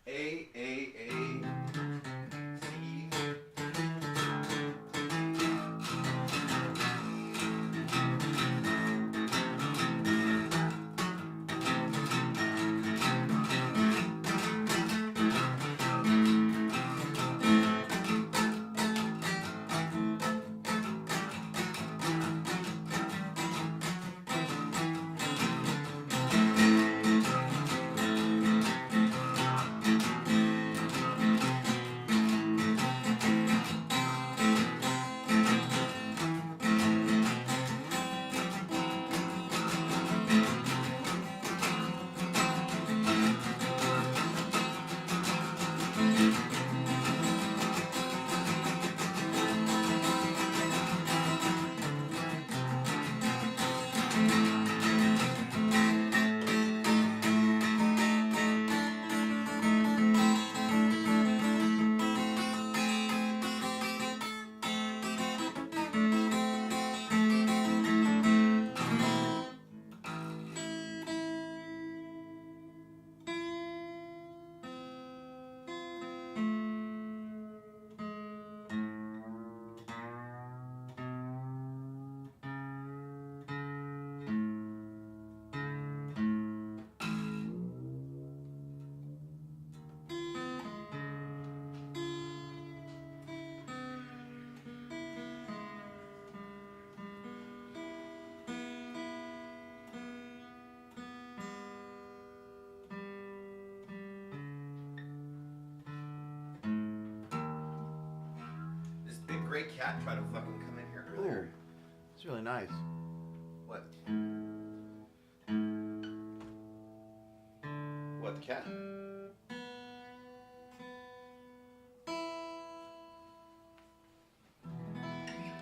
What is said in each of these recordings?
A, A, A, C. Gray cat tried to fucking come in here earlier. Ooh, it's really nice. What? What, the cat?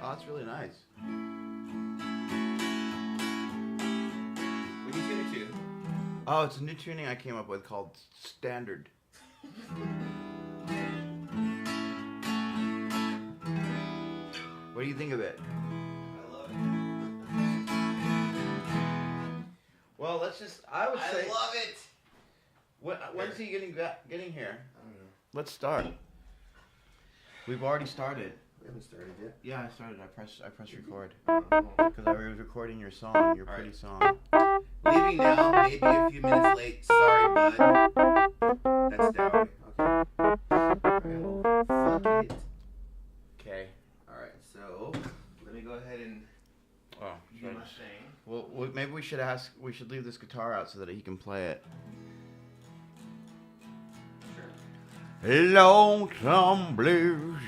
Oh, it's really nice. What do you tune it to? Oh, it's a new tuning I came up with called Standard. What do you think of it? I love it. Well, let's just. I would say. I love it. When's he getting here? I don't know. Let's start. We've already started. We haven't started yet. Yeah, I started. I pressed record because I was recording your song, your pretty song. Leaving now, maybe a few minutes late. Sorry, bud. That's Dowey. Okay. Alright, fuck it. Okay. Alright, so let me go ahead and Oh, do my thing. well, maybe we should leave this guitar out so that he can play it. Sure. Lonesome Blues.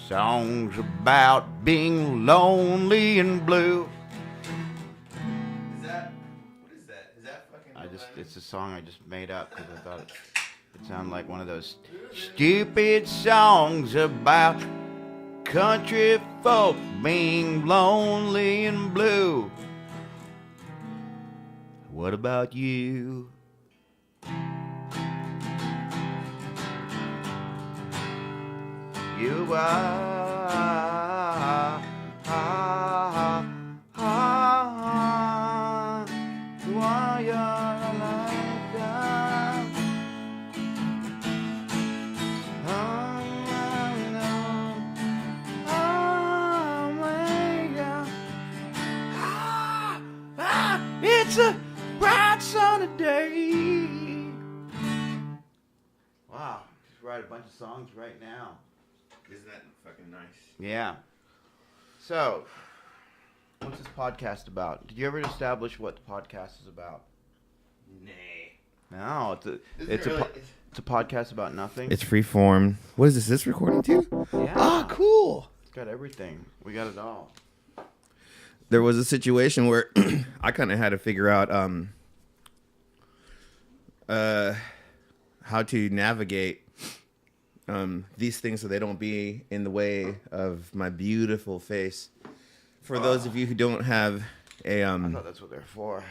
Songs about being lonely and blue. Is that fucking It's a song I just made up because I thought it sounded like one of those stupid songs about country folk being lonely and blue. What about you? You are your lifetime. It's a bright sunny day. Wow, just write a bunch of songs right now. Isn't that fucking nice? Yeah. So, what's this podcast about? Did you ever establish what the podcast is about? Nay. No, it's a podcast about nothing. It's free form. What is this recording too? Yeah. Ah, cool. It's got everything. We got it all. There was a situation where I kind of had to figure out how to navigate these things so they don't be in the way of my beautiful face. For those of you who don't have a I thought that's what they're for.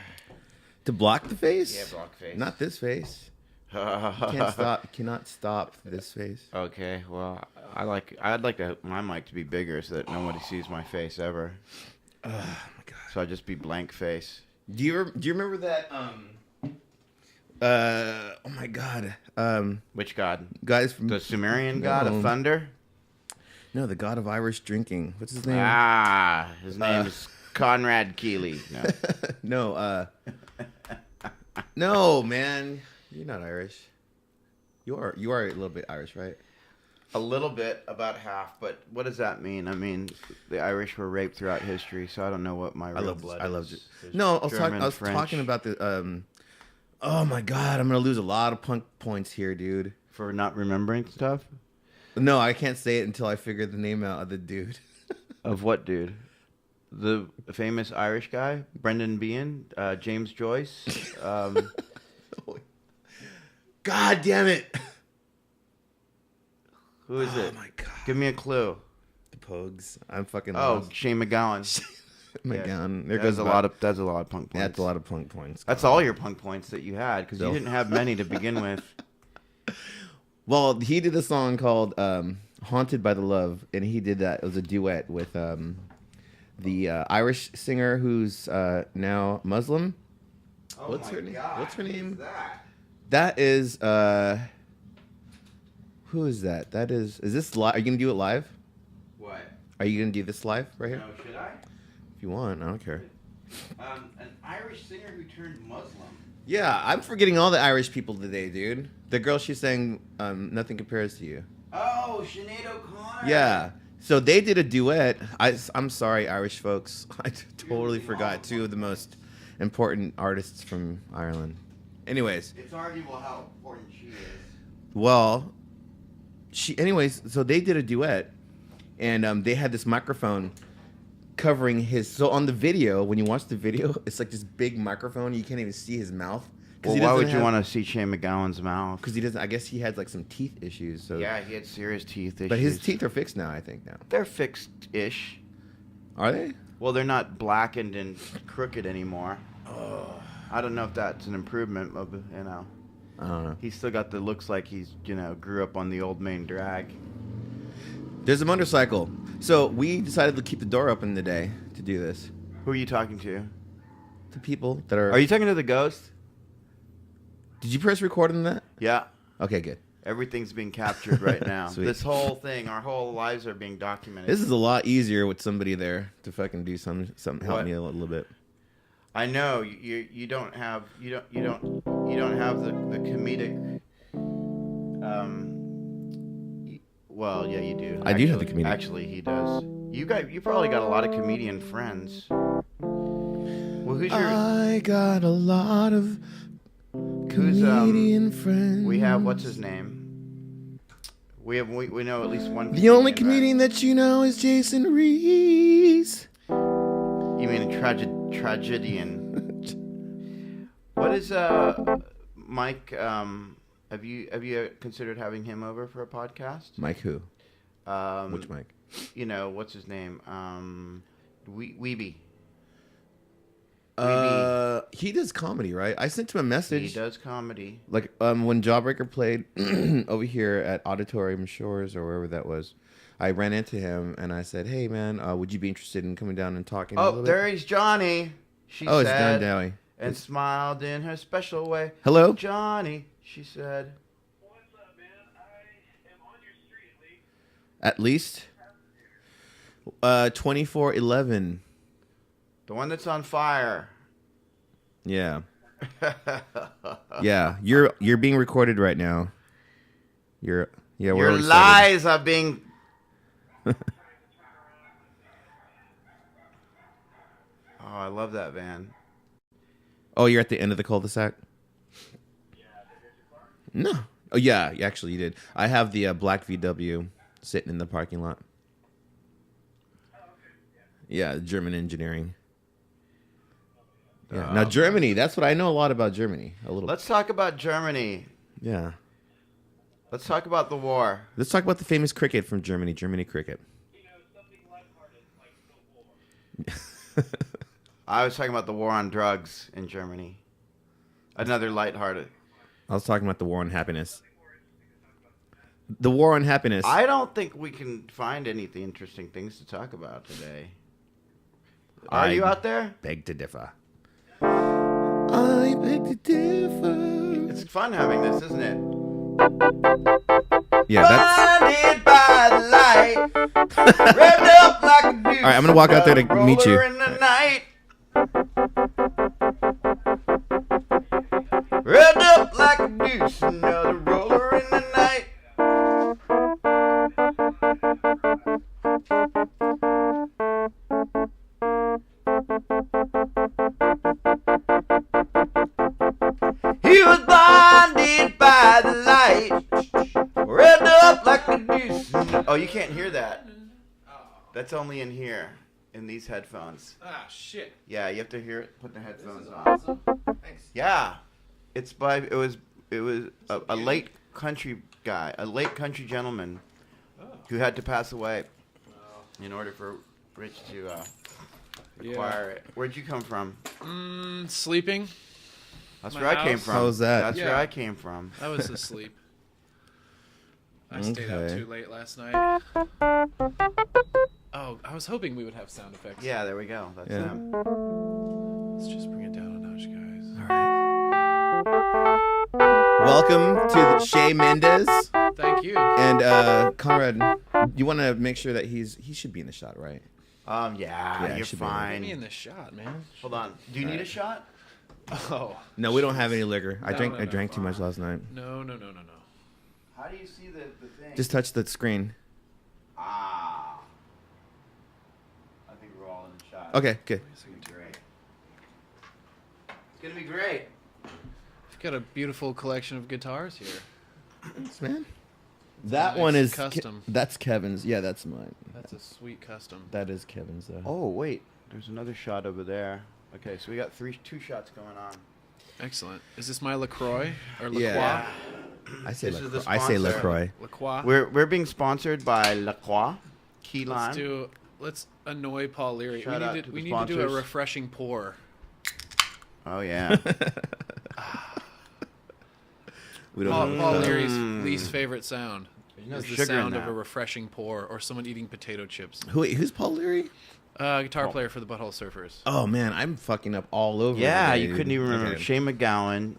to block the face. Yeah, block face. Not this face. Cannot stop this face. Okay, well, I'd like my mic to be bigger so that nobody sees my face ever. Oh my god. So I'd just be blank face. Do you remember that Oh my god. Which god? Guys from The Sumerian god of thunder? No, the god of Irish drinking. What's his name? His name is Conrad Keely. No. No, no, man. You're not Irish. You are a little bit Irish, right? A little bit, about half, but what does that mean? I mean, the Irish were raped throughout history, so I don't know what my real blood is. I loved it. No, I was talking about the oh my god, I'm gonna lose a lot of punk points here, dude. For not remembering stuff? No, I can't say it until I figure the name out of the dude. Of what dude? The famous Irish guy? Brendan Behan? James Joyce? God damn it. Who is it? Oh my god. Give me a clue. The Pogues. I'm fucking Oh, lost. Shane McGowan. McGown. There That's goes a lot of punk points. That's a lot of punk points. That's all your punk points that you had, because you didn't have many to begin with. Well, he did a song called Haunted by the Love, and he did that. It was a duet with the Irish singer who's now Muslim. Oh What's her name? God. What's her name? Who's that? That is who is that? That is this live? Are you gonna do it live? What? Are you gonna do this live right here? No, should I? If you want, I don't care. An Irish singer who turned Muslim. Yeah, I'm forgetting all the Irish people today, dude. The girl she sang Nothing Compares to You. Oh, Sinead O'Connor. Yeah. So they did a duet. I'm sorry, Irish folks. I totally forgot two of the most important artists from Ireland. Anyways. It's arguable how important she is. Well, so they did a duet, and they had this microphone covering his. So on the video, when you watch the video, it's like this big microphone. You can't even see his mouth. Well, why would you want to see Shane McGowan's mouth? Because he doesn't. I guess he had like some teeth issues. So. Yeah, he had serious teeth issues. But his teeth are fixed now, I think now. They're fixed-ish. Are they? Well, they're not blackened and crooked anymore. Oh. I don't know if that's an improvement, but, you know. I don't know. He's still got looks like he's, grew up on the old main drag. There's a motorcycle. So we decided to keep the door open today to do this. Who are you talking to? To people that are... Are you talking to the ghost? Did you press record on that? Yeah. Okay, good. Everything's being captured right now. Sweet. This whole thing, our whole lives are being documented. This is a lot easier with somebody there to fucking do something help What? me a little bit. I know you don't have the comedic. Well, yeah, you do. I do have the comedic. Actually, he does. You probably got a lot of comedian friends. Well, who's your? I got a lot of comedian friends. We have what's his name? We know at least one. The only comedian that you know is Jason Reese. You mean a tragedian? What is Mike? Have you considered having him over for a podcast? Mike who? Which Mike? You know what's his name? Weeby. He does comedy, right? I sent him a message. He does comedy. Like when Jawbreaker played over here at Auditorium Shores or wherever that was, I ran into him and I said, "Hey man, would you be interested in coming down and talking?" Oh, there he's Johnny. She it's said, John Dowey. And smiled in her special way. Hello, Johnny. She said. What's up, man? I am on your street at least 2411. The one that's on fire. Yeah. Yeah, you're being recorded right now. Your lies are being. Oh, I love that van. Oh, you're at the end of the cul-de-sac? No. Oh, yeah, actually you did. I have the black VW sitting in the parking lot. Yeah, German engineering. Yeah. Now, Germany, that's what I know a lot about Germany. A little. Let's talk about Germany. Yeah. Let's talk about the war. Let's talk about the famous cricket from Germany, Germany cricket. Something lighthearted like the war. I was talking about the war on drugs in Germany. Another lighthearted. I was talking about the war on happiness. The war on happiness. I don't think we can find any interesting things to talk about today. Are you out there? Beg to differ. I beg to differ. It's fun having this, isn't it? Yeah, that's. Blinded by the light, revved up like a deuce. All right, I'm gonna walk out there to meet you. Roller in the night. Revved up like a deuce, another roller in the night. He was blinded by the light, revved up like a deuce. Oh, you can't hear that. That's only in here, in these headphones. Ah, shit. Yeah, you have to hear it. Put the headphones on. Thanks. Yeah, it was a late country guy, a late country gentleman, who had to pass away in order for Rich to acquire it. Where'd you come from? Sleeping. That's My where I came house. from. How was that? That's Yeah. where I came from. I was asleep. I stayed up Okay. too late last night. Oh, I was hoping we would have sound effects. Yeah, there we go. That's Yeah. them. Let's just bring it down a notch, guys. All right. Welcome to the Shay Mendez Thank you. and Conrad. You want to make sure that he should be in the shot, right? Yeah, Yeah, it you're should be. Get fine. me in the shot, man. Hold on. Do you need a shot? Oh. No, we don't have any liquor. I No, drank too much last night. No. How do you see the thing? Just touch the screen. I think we're all in the shot. Okay, good. It's gonna be great. It's gonna be great. You've got a beautiful collection of guitars here. Thanks, man. That nice one is custom. That's Kevin's. Yeah, that's mine. That's a sweet custom. That is Kevin's though. Oh wait, there's another shot over there. Okay, so we got two shots going on. Excellent. Is this my LaCroix or LaCroix? Yeah. I say This is the I say sponsor. LaCroix. LaCroix. We're being sponsored by La Croix Key Lime. Let's annoy Paul Leary. Shout out to We the need to do a sponsors. refreshing pour. Oh yeah. We don't Paul, know. Paul Leary's least favorite sound no is the sugar in sound of that. a refreshing pour or someone eating potato chips. Who's Paul Leary? Guitar player for the Butthole Surfers. Oh man, I'm fucking up all over. Yeah, today, you dude. couldn't even remember Okay. Shane McGowan.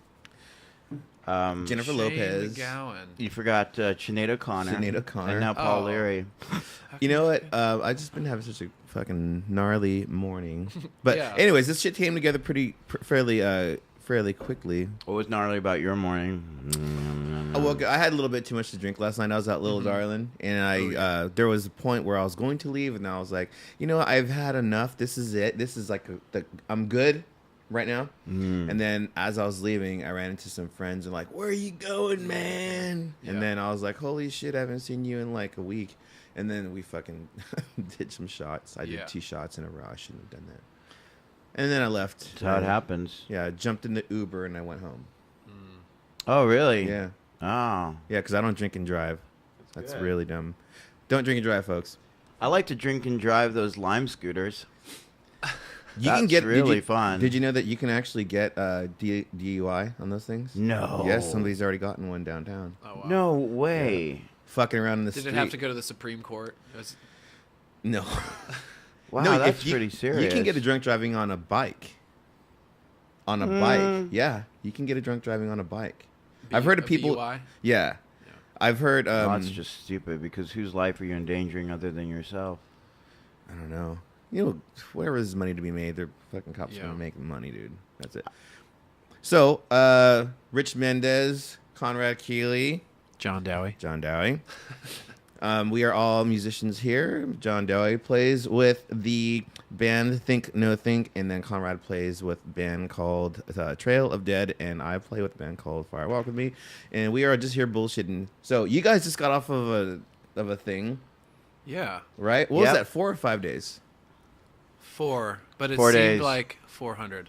Jennifer Shane Lopez. McGowan. You forgot Sinead O'Connor. Sinead O'Connor. And now Paul Oh. Leary. You know what? I just been having such a fucking gnarly morning. But Yeah. anyways, this shit came together fairly quickly. What was gnarly about your morning? Oh, well, I had a little bit too much to drink last night. I was at Little Darlin', and there was a point where I was going to leave, and I was like, you know, I've had enough. This is it. This is like I'm good right now. And then as I was leaving, I ran into some friends and like, where are you going, man? Yeah. And then I was like, holy shit, I haven't seen you in like a week. And then we fucking did some shots. I did Yeah. 2 shots in a row. I shouldn't have done that. And then I left. That's how it happens. Yeah, I jumped in the Uber and I went home. Oh, really? Yeah. Oh. Yeah, because I don't drink and drive. That's good. really dumb. Don't drink and drive, folks. I like to drink and drive those Lime scooters. You That's can get really fun. Did you know that you can actually get DUI on those things? No. Yes, somebody's already gotten one downtown. Oh, wow. No way. Fucking around in the Did street. it have to go to the Supreme Court? No. Wow, No, that's if you- pretty serious. You can get a drunk driving on a bike. On a bike, yeah. You can get a drunk driving on a bike. I've heard of A people. DUI? Yeah. I've heard. No, that's just stupid because whose life are you endangering other than yourself? I don't know. You know, whatever is money to be made, they're fucking cops Yeah. gonna make money, dude. That's it. So, Rich Mendez, Conrad Keely, John Dowey. John Dowey. We are all musicians here. John Dowey plays with the band Think No Think, and then Conrad plays with a band called Trail of Dead, and I play with a band called FireWalkWithME, and we are just here bullshitting. So you guys just got off of a thing, Yeah. right? What was Yep. that? 4 or 5 days? 4, but it 4 seemed days. like 400.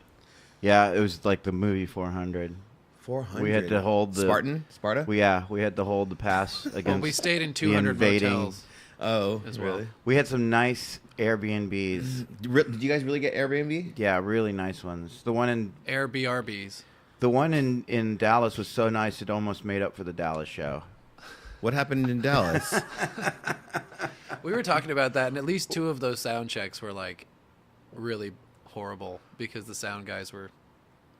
Yeah, it was like the movie 400. 400. We had to hold the Sparta. We had to hold the pass against. Well, we stayed in 200 invading- motels. Oh, as well. really? We had some nice Airbnbs. Did you guys really get Airbnb? Yeah, really nice ones. The one Airbnbs. in Dallas was so nice it almost made up for the Dallas show. What happened in Dallas? We were talking about that, and at least 2 of those sound checks were like really horrible because the sound guys were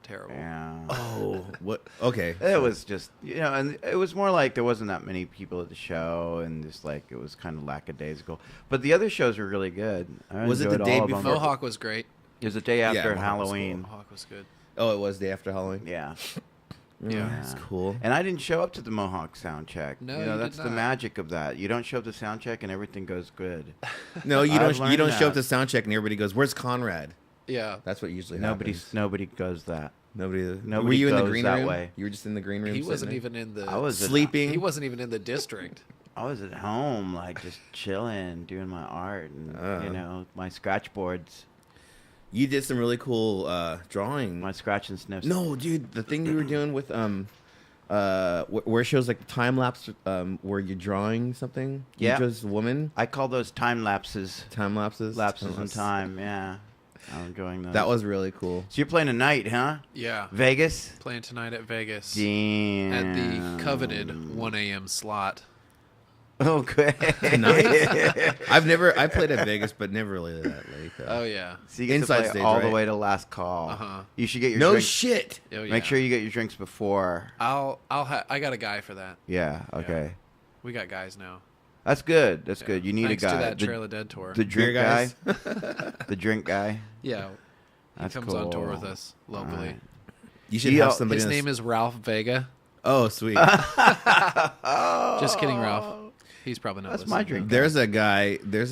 terrible. Yeah. Oh, what? Okay. It was just, and it was more like there wasn't that many people at the show, and just like it was kind of lackadaisical. But the other shows were really good. I Was it the enjoyed day all of them. before? Mohawk was great. It was the day after Mohawk was cool. Halloween. Mohawk was good. Oh, it was day after Halloween. Yeah. Yeah. That's cool. And I didn't show up to the Mohawk sound check. No, you did that's the not. magic of that. You don't show up to sound check and everything goes good. No, you I've don't. You learned don't show up that. to sound check and everybody goes, "Where's Conrad?" Yeah. That's what usually Nobody happens. goes that. Nobody. Nobody Were you in the goes green that room? way. You were just in the green room. He sitting wasn't there? even in the. I was sleeping. He wasn't even in the district. I was at home, like just chilling, doing my art and my scratch boards, You did some really cool drawing. my scratch and sniffs. No, dude, the thing you were doing with where it shows like time lapse where you're drawing something. Yeah. You chose a woman. I call those time lapses. Time lapses. Lapses in time. Yeah, I'm going those. That was really cool. So you're playing tonight, huh? Yeah. Vegas. Playing tonight at Vegas Damn. at the coveted 1 a.m. slot. Okay. Nice. I played at Vegas, but never really that late. Though. Oh yeah. So you get Inside to play stage, all the right? way to last call. Uh-huh. You should get your No drink- shit. Oh, yeah. Make sure you get your drinks before. I got a guy for that. Yeah. Okay. We got guys now. That's good. That's good. You need Thanks a guy. to that the, Trail of Dead tour. the drink Beer guy. guys. The drink guy. Yeah. He That's comes on tour cool. with us locally. Alright. You should Yeah, have somebody. His in name is Ralph Vega. Oh, sweet. Just kidding, Ralph. He's probably not That's listening. my drink. There's a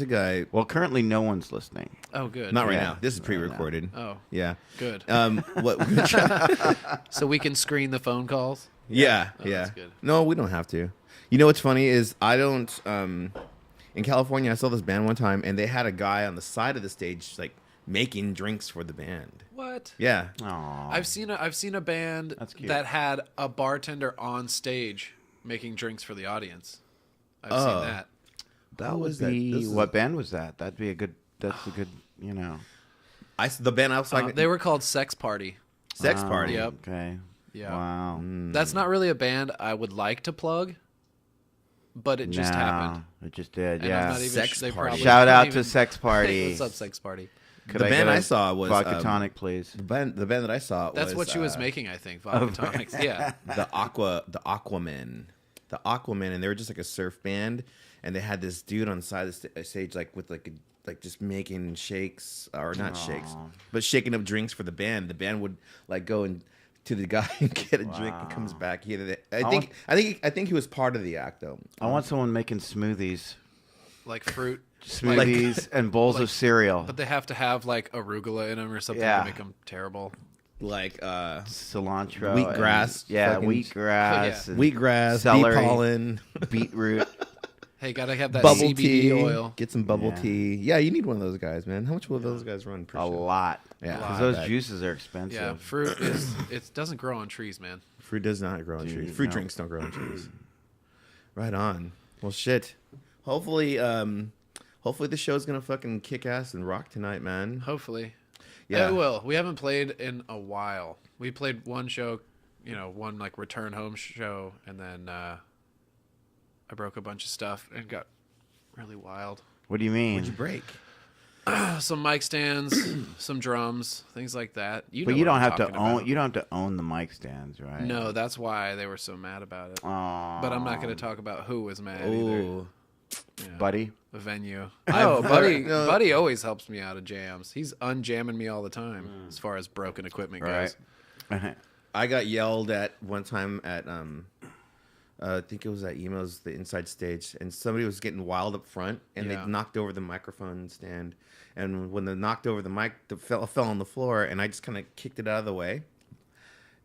guy. Well, currently no one's listening. Oh, good. Not right Yeah. now. This is pre-recorded. Oh, Yeah. good. What? So we can screen the phone calls? Yeah, Oh, yeah. that's good. No, we don't have to. You know what's funny is I don't. In California, I saw this band one time, and they had a guy on the side of the stage like making drinks for the band. What? Yeah. Aww. I've seen a band That's cute. that had a bartender on stage making drinks for the audience. I've Oh. seen that. That Who would was that? be This is- what band was that? That'd be a good. That's a good. The band I was like They were called Sex Party. Sex Party. Yep. Okay. Yeah. Wow. That's not really a band I would like to plug, but it just No, happened. It just did. And yeah. I'm not even Sex they Party. probably Shout don't out even- to Sex Party. What's up, Sex Party? Could The band get a I saw was, vodka tonic, please. The band that I saw. That's was, what she was making, I think. Vodka tonics. Yeah. The Aquaman, and they were just like a surf band, and they had this dude on the side of the stage, like with like just making shakes or not shakes, but shaking up drinks for the band. The band would like go and to the guy and get a drink and comes back. I think he was part of the act though. I want someone making smoothies, Like fruit. smoothies, and bowls of cereal. But they have to have like arugula in them or something Yeah. to make them terrible. Like Cilantro, wheatgrass, and- yeah, fucking- wheatgrass, and wheatgrass, celery, bee pollen, beetroot. Hey, gotta have that bubble CBD tea. oil. Get some bubble Yeah. tea. Yeah, you need one of those guys, man. How much will those guys run per A show? lot. Yeah, because I those bet. juices are expensive. Yeah, fruit is it doesn't grow on trees, man. Fruit does not grow on Dude, trees. Fruit no. drinks don't grow on trees. Right on. Well, shit. Hopefully the show's gonna fucking kick ass and rock tonight, man. Hopefully. Yeah. It will. We haven't played in a while. We played one show, one like return home show, and then I broke a bunch of stuff and got really wild. What do you mean? What'd you break? Some mic stands, some drums, things like that. But know you what don't I'm have to talking own. about. You don't have to own the mic stands, right? No, that's why they were so mad about it. Aw. But I'm not going to talk about who was mad either. Ooh. Yeah. buddy. The venue. I've- Oh, Buddy! no. Buddy always helps me out of jams. He's unjamming me all the time as far as broken equipment goes. Right. I got yelled at one time at I think it was at Emo's, the inside stage, and somebody was getting wild up front, and Yeah. they knocked over the microphone stand. And when they knocked over the mic, it fell on the floor, and I just kind of kicked it out of the way.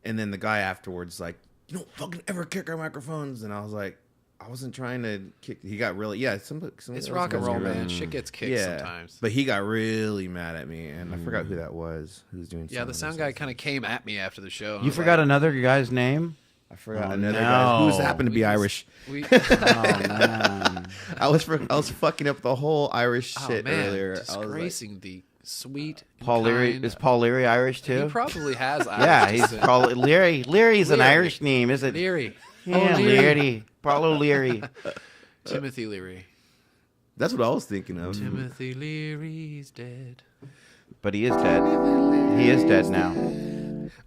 And then the guy afterwards like, "You don't fucking ever kick our microphones," and I was like, I wasn't trying to kick. He got really some It's rock and roll, man. Really, Shit gets kicked sometimes. but he got really mad at me, and I forgot who that was. Who's doing? Yeah, the sound guy kind of came at me after the show. and I You was forgot like, another guy's name? I forgot Oh, another guy who's no. happened to be We just- Irish. We, Oh man. I was fucking up the whole Irish oh shit man, earlier. I was like, disgracing the sweet. Paul Leary kind- is Paul Leary Irish too? He probably has. Irish Yeah, he's descent. Paul Leary. Leary's an Leary. Irish name, is it? Leary. Yeah, Oh, Leary. Leary. Paul O'Leary. Timothy Leary. that's what I was thinking of. Timothy Leary's dead. But he is dead. He is dead now.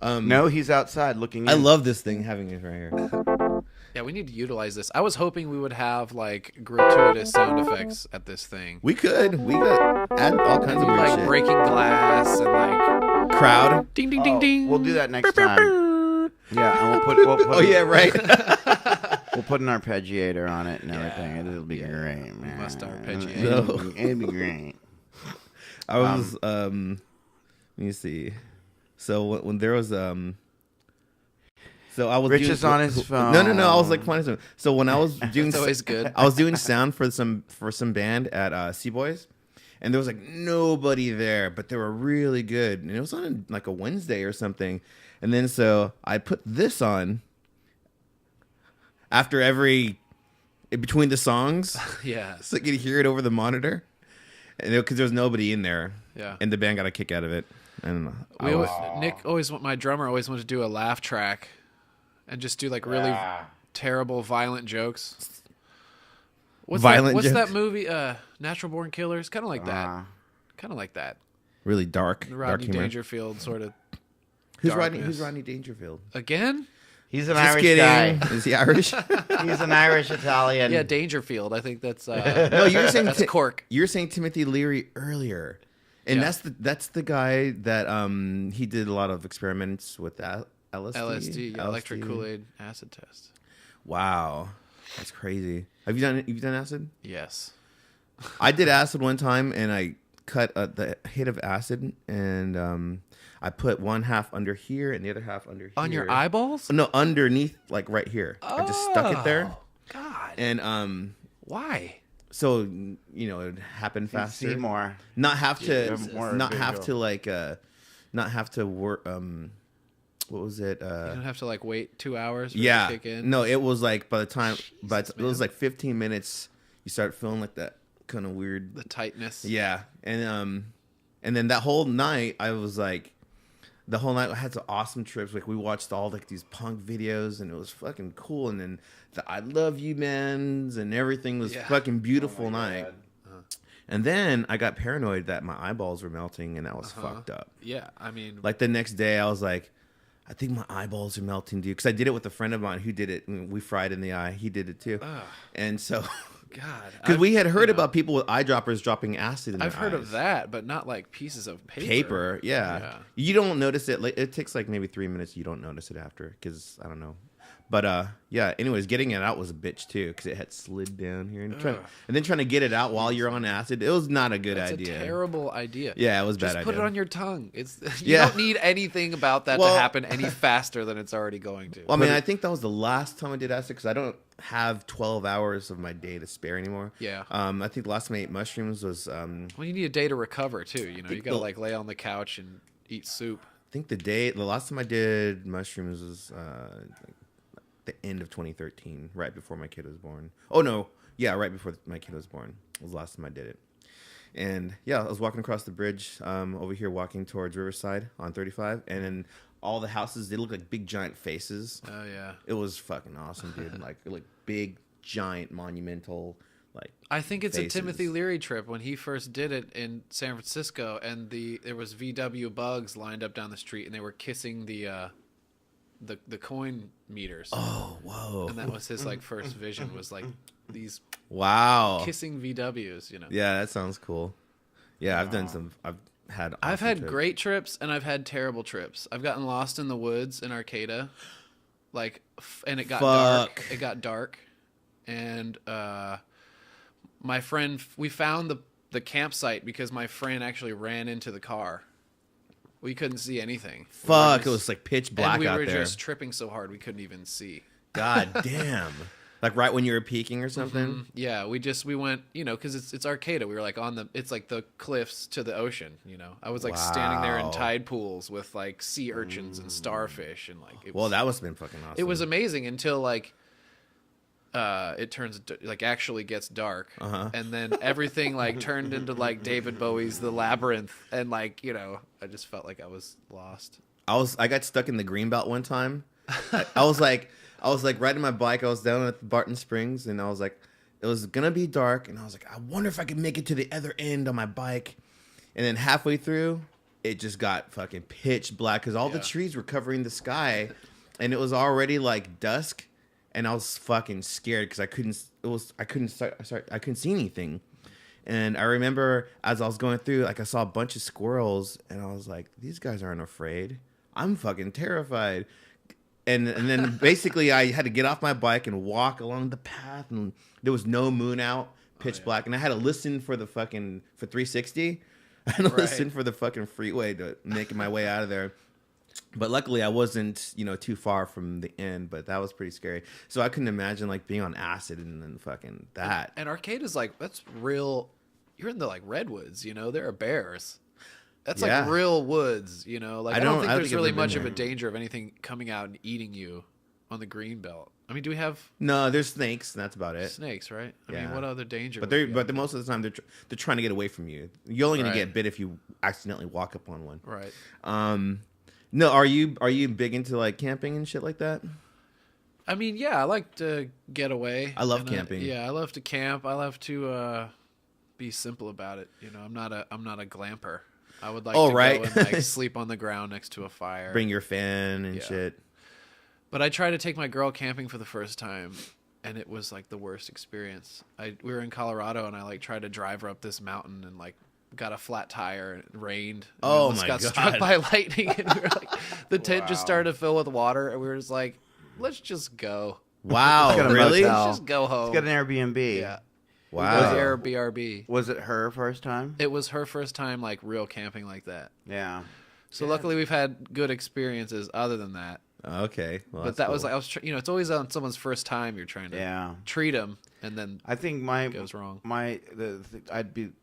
No, he's outside looking in. I love this thing having it right here. Yeah, we need to utilize this. I was hoping we would have like gratuitous sound effects at this thing. We could add all kinds of weird Like shit. breaking glass and like Crowd. ding ding ding ding. We'll do that next time. Yeah, and we'll put Oh yeah, right. we'll put an arpeggiator on it and everything. It'll be great, man. Must arpeggiate. No. It'll be great. I was let me see. So when there was so I was Rich doing, is on his phone. No. I was like finding some. So when I was doing, It's always good. I was doing sound for some band at Sea Boys, and there was like nobody there, but they were really good, and it was on like a Wednesday or something. And then so I put this on after in between the songs, Yeah. so I could hear it over the monitor, and because there was nobody in there, Yeah. and the band got a kick out of it. And My drummer always wanted to do a laugh track and just do like really terrible violent jokes. What's Violent that jokes? movie? Natural Born Killers? Kind of like that. Kind of like that. really dark, The dark Rodney humor. Dangerfield sort of. Who's darkness. Rodney Dangerfield? Again? He's an Just Irish kidding. guy. Is he Irish? He's an Irish Italian. Yeah, Dangerfield. I think that's. No, you were saying that's Cork. You were saying Timothy Leary earlier, and Yeah. that's the guy that he did a lot of experiments with LSD. LSD, yeah, electric Kool-Aid acid test. Wow, that's crazy. Have you done acid? Yes. I did acid one time, and I cut the hit of acid, and I put one half under here and the other half under here. On your eyeballs? No, underneath, like right here. I just stuck it there, God. and Why? so you know it would happen faster. See more. Not have to, more not have visual. to like, not have to work. What was it? You don't have to like wait 2 hours for it Yeah, to kick in. no, it was like by the time, but it was man. like 15 minutes. You start feeling like that kind of weird. The tightness. Yeah, and then that whole night, I was like, the whole night I had some awesome trips. Like we watched all like these punk videos, and it was fucking cool. And then the "I Love You" mans and everything was Yeah. fucking beautiful night. And then I got paranoid that my eyeballs were melting, and that was fucked up. Yeah, I mean, Like the next day, I was like, I think my eyeballs are melting, dude. Because I did it with a friend of mine who did it. And we fried in the eye. He did it too. And so, God. because we had heard you know, about people with eyedroppers dropping acid in their I've heard of eyes. that, but not like pieces of paper. Paper, yeah. You don't notice it. Like, it takes like maybe 3 minutes. You don't notice it after, because I don't know. But yeah. Anyways, getting it out was a bitch too, because it had slid down here, and then trying to get it out while you're on acid. It was not a good That's idea. a terrible idea. Yeah, it was a Just bad put idea. it on your tongue. It's you Yeah. don't need anything about that Well- to happen any faster than it's already going to. Well, I mean, I think that was the last time I did acid, because I don't have 12 hours of my day to spare anymore. Yeah. I think the last time I ate mushrooms was Well, you need a day to recover too. You know, you gotta the- like lay on the couch and eat soup. I think the last time I did mushrooms was like the end of 2013, right before my kid was born. Oh no, yeah, right before my kid was born was the last time I did it. And yeah, I was walking across the bridge over here, walking towards Riverside on 35, and then all the houses, they look like big giant faces. Oh yeah. It was fucking awesome, dude. like big giant monumental like. I think it's faces. a Timothy Leary trip when he first did it in San Francisco, and there was VW bugs lined up down the street, and they were kissing the coin meters. Oh whoa! And that was his like first vision, was like these Wow. kissing VWs. You know. Yeah, that sounds cool. Yeah, I've done some. I've had awesome trips. great trips and I've had terrible trips. I've gotten lost in the woods in Arcata, like, and it got dark. Fuck. It got dark, and my friend, we found the campsite because my friend actually ran into the car. We couldn't see anything. Fuck! It was like pitch black and we out were there. just tripping so hard we couldn't even see. God damn! Like right when you were peaking or something. Yeah, we went, you know, because it's Arcata. We were like it's like the cliffs to the ocean, you know. I was like standing there in Wow. tide pools with like sea urchins and starfish, and like Well, that must have been fucking awesome. it was amazing until like it turns like actually gets dark, and then everything like turned into like David Bowie's The Labyrinth, and like, you know, I just felt like I was lost. I got stuck in the greenbelt one time. I was like riding my bike. I was down at Barton Springs, and I was like, it was gonna be dark, and I was like, I wonder if I could make it to the other end on my bike. And then halfway through, it just got fucking pitch black because all the Yeah. trees were covering the sky, and it was already like dusk, and I was fucking scared because I couldn't see anything. And I remember as I was going through, like I saw a bunch of squirrels, and I was like, these guys aren't afraid. I'm fucking terrified. And then basically I had to get off my bike and walk along the path, and there was no moon out, pitch black, and I had to listen for 360. I had to listen for the fucking freeway to making my way out of there. But luckily I wasn't, too far from the end, but that was pretty scary. So I couldn't imagine like being on acid and then fucking that. And Arcade is like, that's real. You're in the like redwoods, there are bears. That's Yeah. like real woods, Like I don't think there's I've really been much of there. a danger of anything coming out and eating you on the green belt. I mean, do we have No, there's snakes, and that's about it. snakes, right? I Yeah. mean, what other danger? But would be out most of the time they're trying to get away from you. You're only gonna Right. get bit if you accidentally walk up on one. there? Right. No, are you big into like camping and shit like that? I mean, yeah, I like to get away. I love and camping. I love to camp. I love to be simple about it. I'm not a glamper. I would like to go and like sleep on the ground next to a fire. Bring your fan and Yeah. shit. But I tried to take my girl camping for the first time, and it was like the worst experience. We were in Colorado, and I like tried to drive her up this mountain, and like got a flat tire, and it rained. And Oh, almost my got God. struck by lightning, and we were like, the tent just started to fill with water, and we were just like, let's just go. Wow, Let's get a really? motel. Let's just go home. Let's get an Airbnb. Yeah. Wow. It was Airbnb. Was it her first time? It was her first time like real camping like that. Yeah. So luckily we've had good experiences other than that. Okay. Well, But that was like it's always on someone's first time you're trying to Yeah. treat them, and then I think it goes wrong. my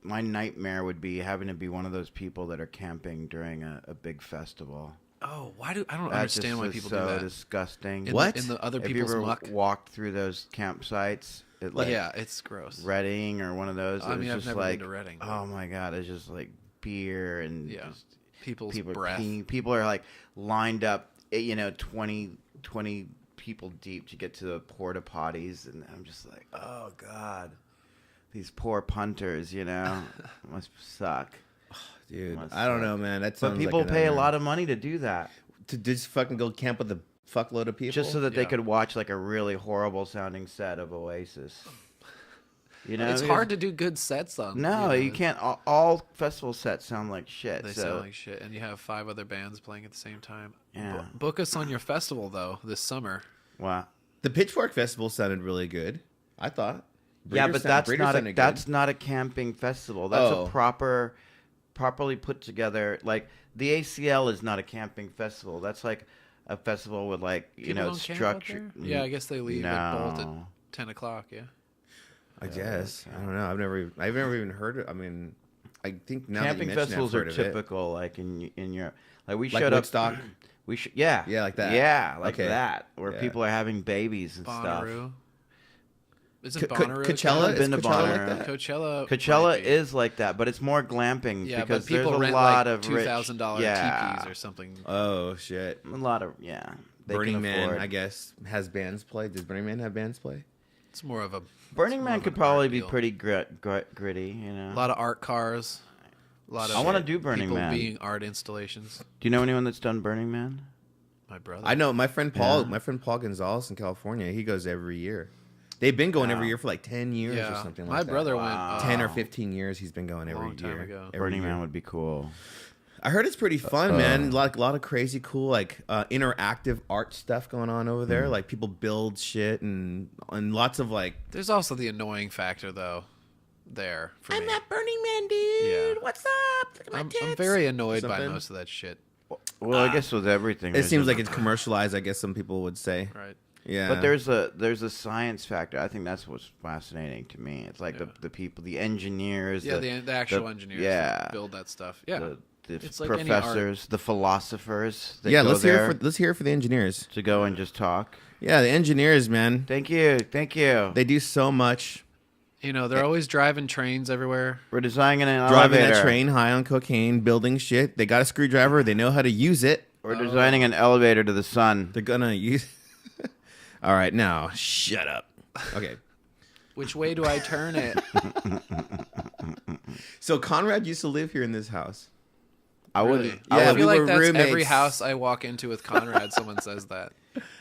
nightmare would be having to be one of those people that are camping during a big festival. Oh, I don't That understand just why is people so do that. disgusting. What? In the other Have you people's ever muck? walked through those campsites? Like Yeah, it's gross. Reading or one of those. I It was mean, I've just never been like, to Reading, but- oh my god, it's just like beer and Yeah. just People's people breath. peeing. People are like lined up, 20 people deep to get to the porta potties, and I'm just like, oh god, these poor punters, must suck. dude. Must I don't suck. know, man. That But sounds people like pay a lot of money to do that, to just fucking go camp with a fuckload of people. just so that they Yeah. could watch like a really horrible sounding set of Oasis. It's hard to do good sets on. No, you can't. All festival sets sound like shit. They so sound like shit, and you have 5 other bands playing at the same time. Yeah. Book us on your festival though this summer. wow. The Pitchfork Festival sounded really good. I thought. Yeah, Breeder but sound- that's Breeder not sounded good. that's not a camping festival. That's Oh. a properly put together. Like the ACL is not a camping festival. That's like a festival with like People don't camp out structure. there? Yeah, I guess they leave at bolt at No. 10 o'clock. Yeah. I guess. I don't know. I've never even heard it. I mean, I think now Camping that you mention festivals it, I've are heard of it. typical, like in Europe. Like we Like showed Woodstock? up. Yeah, like that. Yeah, like Okay. that, where Yeah. people are having babies and stuff. Bonnaroo. Isn't Co- Bonnaroo? Coachella? I've been Is to Coachella Bonnaroo. like that? Coachella. Coachella might be. is like that, but it's more glamping Yeah, because but people there's a rent lot like of rich, $2,000 yeah, teepees or something. Oh shit. a lot of yeah. They Burning can Man, afford. I guess, has bands play. Does Burning Man have bands play? It's more of a Burning it's more Man of could an probably art be deal. pretty gritty, A lot of art cars. A lot of I want to do Burning people Man. being art installations. Do you know anyone that's done Burning Man? My brother. I know my friend Paul. Yeah. My friend Paul Gonzalez in California. He goes every year. They've been going every Wow. year for like 10 years or Yeah, something my like that. brother Wow. went 10 or 15 years he's been going every long time year. ago. Every Burning year. Man would be cool. I heard it's pretty fun, man. Like a lot of crazy, cool, like interactive art stuff going on over there. Like people build shit and lots of like. There's also the annoying factor though. There for me. Burning Man dude. Yeah. What's up? Look at my I'm tits. very annoyed by Something. most of that shit. Well, I guess with everything, It there's seems a- like it's commercialized. I guess some people would say. Right. Yeah. But there's a science factor. I think that's what's fascinating to me. It's like the people, the engineers, Yeah, the actual engineers yeah, that build that stuff. Yeah. the It's like any professors, the philosophers. That yeah. go Let's there hear it for the engineers. to go and just talk. Yeah, the engineers, man. Thank you. They do so much. You know, they're always driving trains everywhere. We're designing an Driving elevator. that train high on cocaine, building shit. They got a screwdriver. They know how to use it. We're designing an elevator to the sun. They're gonna use. All right, now shut up. Okay. Which way do I turn it? So Conrad used to live here in this house. I Really? wouldn't. I Yeah, feel we like were that's every roommates. house I walk into with Conrad. Someone says that.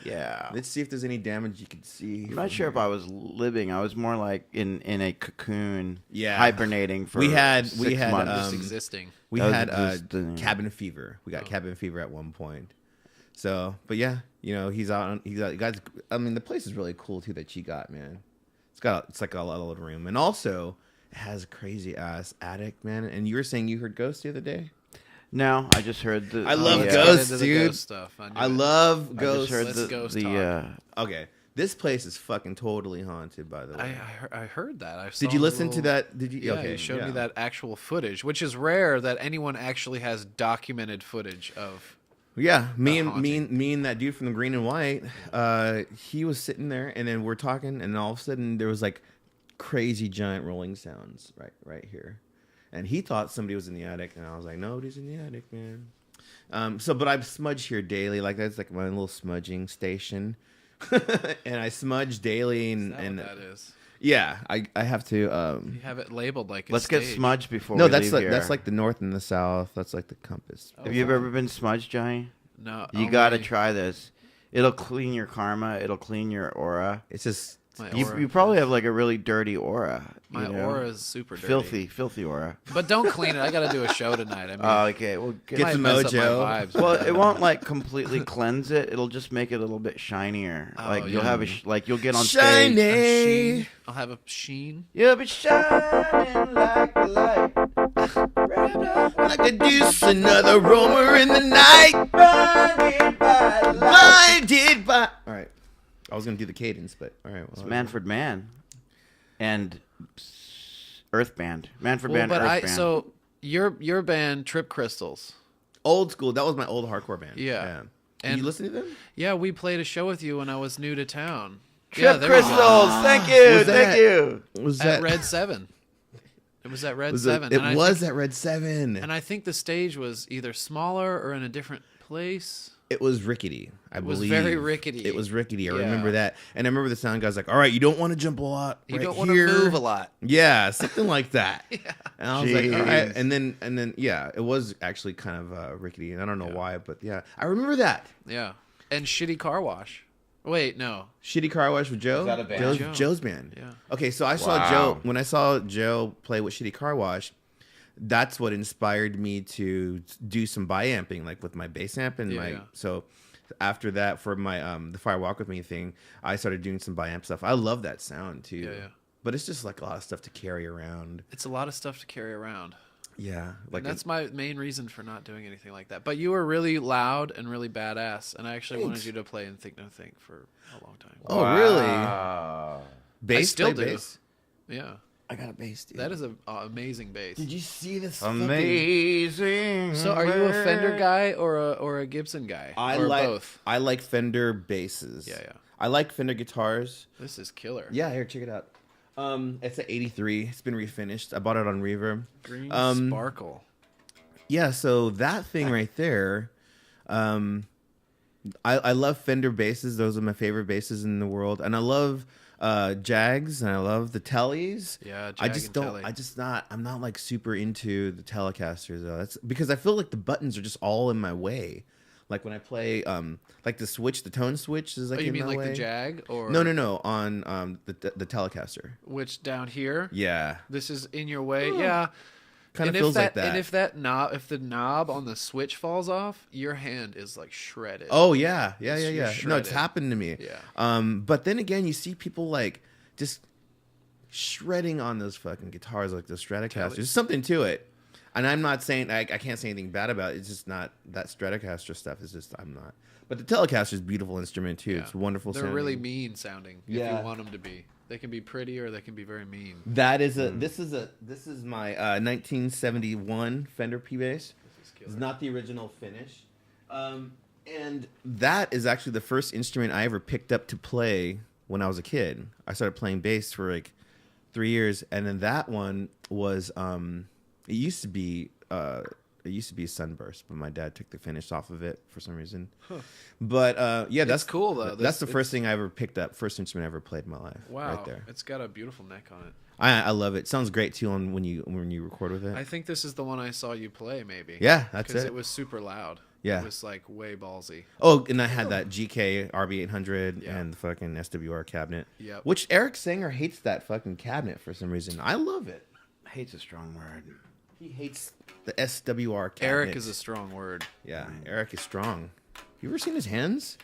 Yeah. Let's see if there's any damage you can see. I'm not sure if I was living. I was more like in a cocoon, Yeah. hibernating for We had- 6 we had, months. Just existing. We That was had existing. cabin fever. We got cabin fever at one point. So, but yeah, you know, he's out. Guys. I mean, the place is really cool too that she got, man. It's like a lot of room, and also it has a crazy ass attic, man. And you were saying you heard ghosts the other day. No, I just heard the. I love Let's ghosts, get into the dude. ghost stuff. I love I ghosts. just heard Let's ghost the talk. Okay, this place is fucking totally haunted. By the way, I heard that. did you listen to that? Did you? Yeah, okay, you showed yeah. me that actual footage, which is rare that anyone actually has documented footage of. Yeah, me haunting. and that dude from the Green and White, he was sitting there, and then we're talking, and all of a sudden there was like crazy giant rolling sounds right here, and he thought somebody was in the attic, and I was like, nobody's in the attic, man. But I smudge here daily, like that's like my little smudging station, and I smudge daily, Is and that what that is? yeah, I have to. You have it labeled like a Let's get stage. smudged before No, we that's leave like here. that's like the north and the south. That's like the compass. Have you ever been smudged, Johnny? No, You got to only try this. It'll clean your karma. It'll clean your aura. It's just my You, aura. you probably have like a really dirty aura. My you know? aura is super dirty. filthy aura. But don't clean it. I got to do a show tonight. I mean, Oh, okay. Well, Get might some mess up my mojo. vibes, well, but, it won't like completely cleanse it. It'll just make it a little bit shinier. Oh, Like you'll yeah. have like you'll get on Shiny. stage. a sheen. I'll have a sheen. You'll be shining like the light. like a deuce, another roamer in the night. Blinded by the light. Blinded by. All right, I was gonna do the cadence, but all right. It's Manfred Mann and Earth Band. Manfred Well, Band. but Earth Band. so your band Trip Crystals. Old school. That was my old hardcore band. Yeah. And And- you listen to them? Yeah, we played a show with you when I was new to town. Trip yeah, there we go. Crystals. Thank you. Was Thank that- you. Was At Red 7. It was at Red Was 7. it and I was think, at Red 7. and I think the stage was either smaller or in a different place. It was rickety, I It was believe. very rickety. It was rickety. I Yeah. remember that. And I remember the sound guy's like, all right, you don't want to jump a lot. You right don't want to here." move a lot. Yeah, something like that. Yeah. And I was like, all right. Jeez. And then, yeah, it was actually kind of rickety. And I don't know Yeah. why, but yeah, I remember that. Yeah. And Shitty Car Wash. Wait, no. Shitty Car Wash with Joe. Is that a band? Joe's, Joe. Joe's band. Yeah. Okay, so I saw Wow. Joe when I saw Joe play with Shitty Car Wash. That's what inspired me to do some bi-amping, like with my bass amp and Yeah, my. yeah. So after that, for my the Fire Walk With Me thing, I started doing some bi-amp stuff. I love that sound too. Yeah, yeah. But it's just like a lot of stuff to carry around. It's a lot of stuff to carry around. Yeah, like And that's my main reason for not doing anything like that. But you were really loud and really badass, and I actually wanted Thanks. you to play in Think No Think for a long time. Oh, really? Wow. Bass. still play do. bass? Yeah, I got a bass, dude. that is an amazing bass. Did you see this? Amazing. So, are you a Fender world. guy or a Gibson guy? I or like both. I like Fender basses. Yeah, yeah. I like Fender guitars. This is killer. Yeah, here, check it out. It's an '83. It's been refinished. I bought it on Reverb. Green sparkle. Yeah, so that thing right there, I love Fender basses. Those are my favorite basses in the world, and I love Jags and I love the Tellys. Yeah, I Jag just and don't. Telly. I'm not like super into the Telecasters though. That's because I feel like the buttons are just all in my way. Like when I play, like the switch, the tone switch is like Oh, you in mean my like way. the Jag or No, on the Telecaster. Which down here? Yeah, This is in your way. Yeah. kind of And feels like that. And if the knob on the switch falls off, your hand is like shredded. Oh yeah. You're No, it's shredded. happened to me. Yeah. But then again, you see people like just shredding on those fucking guitars, like the Stratocaster. There's something to it, and I'm not saying I can't say anything bad about it. It's just not that Stratocaster stuff. Is just I'm not. But the Telecaster is a beautiful instrument too. Yeah. It's wonderful. They're sounding. really mean sounding if Yeah. you want them to be. They can be pretty or they can be very mean. That is a. This is my 1971 Fender P bass. It's not the original finish. And that is actually the first instrument I ever picked up to play when I was a kid. I started playing bass for like 3 years, and then that one was it used to be It used to be Sunburst, but my dad took the finish off of it for some reason. But yeah, that's cool though. That's the first thing I ever picked up, first instrument I ever played in my life. Wow, right there. it's got a beautiful neck on it. I love it. Sounds great too on when you record with it. I think this is the one I saw you play, maybe. Yeah, that's Because it. it was super loud. Yeah. It was like way ballsy. Oh, and I had that GK RB800 Yeah. and the fucking SWR cabinet. Yep. Which Eric Sanger hates that fucking cabinet for some reason. I love it. Hate's a strong word. He hates the SWR cabinet. Eric is a strong word. Yeah, Eric is strong. You ever seen his hands?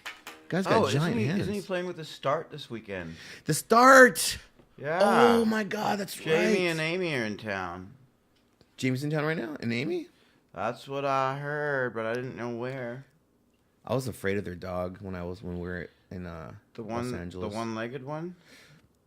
Guy's got giant hands. Isn't he playing with the Start this weekend? The Start. Yeah. Oh my God, that's Jamie right. and Amy are in town. Jamie's in town right now, and Amy. That's what I heard, but I didn't know where. I was afraid of their dog when we were in Los Angeles. The one-legged one.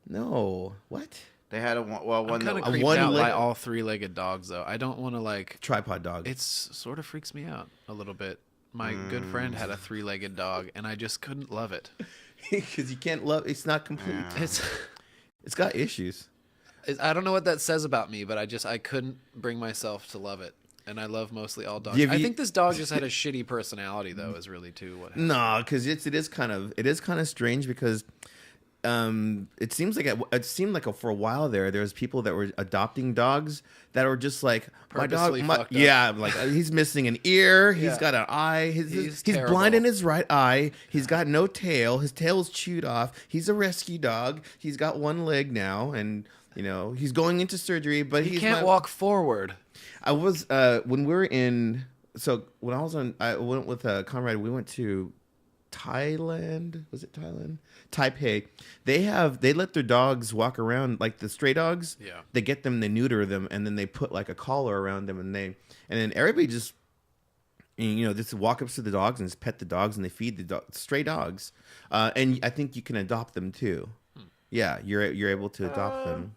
No, what? They had I'm one kind that of creeped one out by leg- all three-legged dogs, though. I don't want to like. Tripod dog. It's sort of freaks me out a little bit. My good friend had a three-legged dog, and I just couldn't love it. Because you can't love. It's not complete. Yeah. It's got issues. I don't know what that says about me, but I couldn't bring myself to love it. And I love mostly all dogs. Have I you- think this dog just had a shitty personality, though, is really too what happened. No, because it is kind of strange because it seems like it seemed like for a while there's people that were adopting dogs that were just like Purposely fucked up. yeah, like he's missing an ear, he's Yeah. got an eye, He's he's terrible. blind in his right eye, he's got no tail, his tail is chewed off, he's a rescue dog, he's got one leg now, and he's going into surgery, but He he's can't not- walk forward. I was when we were in. So when I went with Conrad. We went to Thailand. Was it Thailand? Taipei. They let their dogs walk around like the stray dogs. Yeah. They get them, they neuter them, and then they put like a collar around them, and then everybody just just walk up to the dogs and just pet the dogs, and they feed the stray dogs. And I think you can adopt them too. Yeah, you're able to adopt them.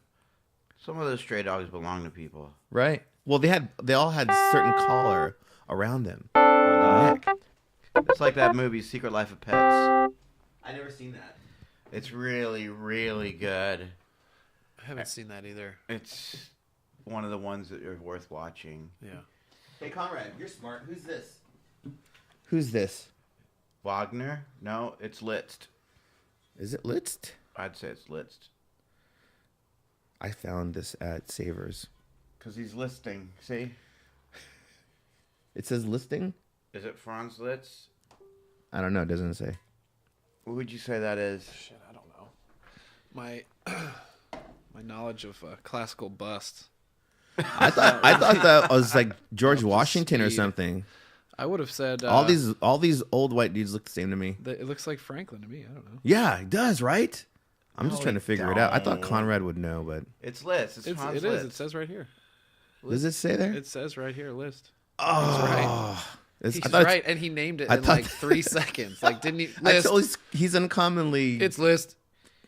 Some of those stray dogs belong to people. Right. Well, they all had a certain collar around them. Neck. It's like that movie, Secret Life of Pets. I never seen that. It's really, really good. I haven't seen that either. It's one of the ones that are worth watching. Yeah. Hey, Conrad, you're smart. Who's this? Who's this? Wagner? No, it's Litzt. Is it Litzt? I'd say it's Litzt. I found this at Savers. Because he's listing. See? It says listing? Is it Franz Litz? I don't know. It doesn't say. What would you say that is? Shit, I don't know. My my knowledge of classical busts. I thought that was like George Up to Washington or speed. something. I would have said All these old white dudes look the same to me. It looks like Franklin to me. I don't know. Yeah, it does, right? I'm just No, trying to it figure it out. I thought don't. Conrad would know, but It's Litz. It's Franz It is. Litz. It says right here. does it say there? It says right here. List. Oh, He's I thought right, and he named it I in thought- like 3 seconds. Like, didn't he? I List. told he's uncommonly. It's list.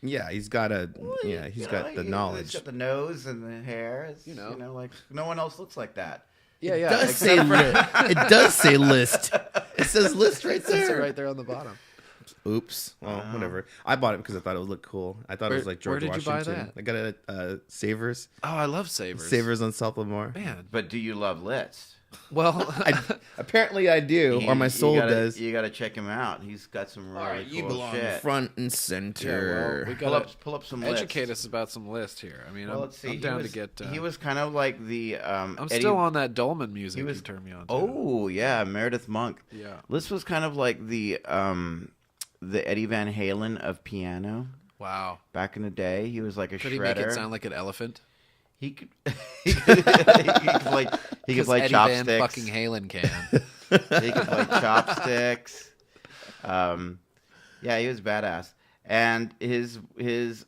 Yeah, he's got the knowledge. He's got the nose and the hair. It's, You know. like no one else looks like that. Yeah, It yeah. does say it does say list. It says list right It says it there. right there on the bottom. Oops. Well, whatever. I bought it because I thought it would look cool. I thought it was Where- like George where did you buy Washington. that? I got it at Savers. Oh, I love Savers. Savers on South Lamar. Man. But do you love Litz? Well, Apparently I do, or my soul does. You gotta check him out. He's got some really cool shit. front and yeah, center. well, we Pull gotta up some Litz. educate us about some list here. I mean, Well, I'm, let's see. I'm down to get. He was kind of like the. I'm Eddie, still on that Dolman music. he was- you turned me on. To. Oh yeah, Meredith Monk. Yeah. Litz was kind of like the Eddie Van Halen of piano. Wow. Back in the day, he was like a Could shredder. he make it sound like an elephant? He could. He could play. He could 'Cause play Eddie chopsticks. Van fucking Halen can. He could play chopsticks. Yeah, he was badass. And his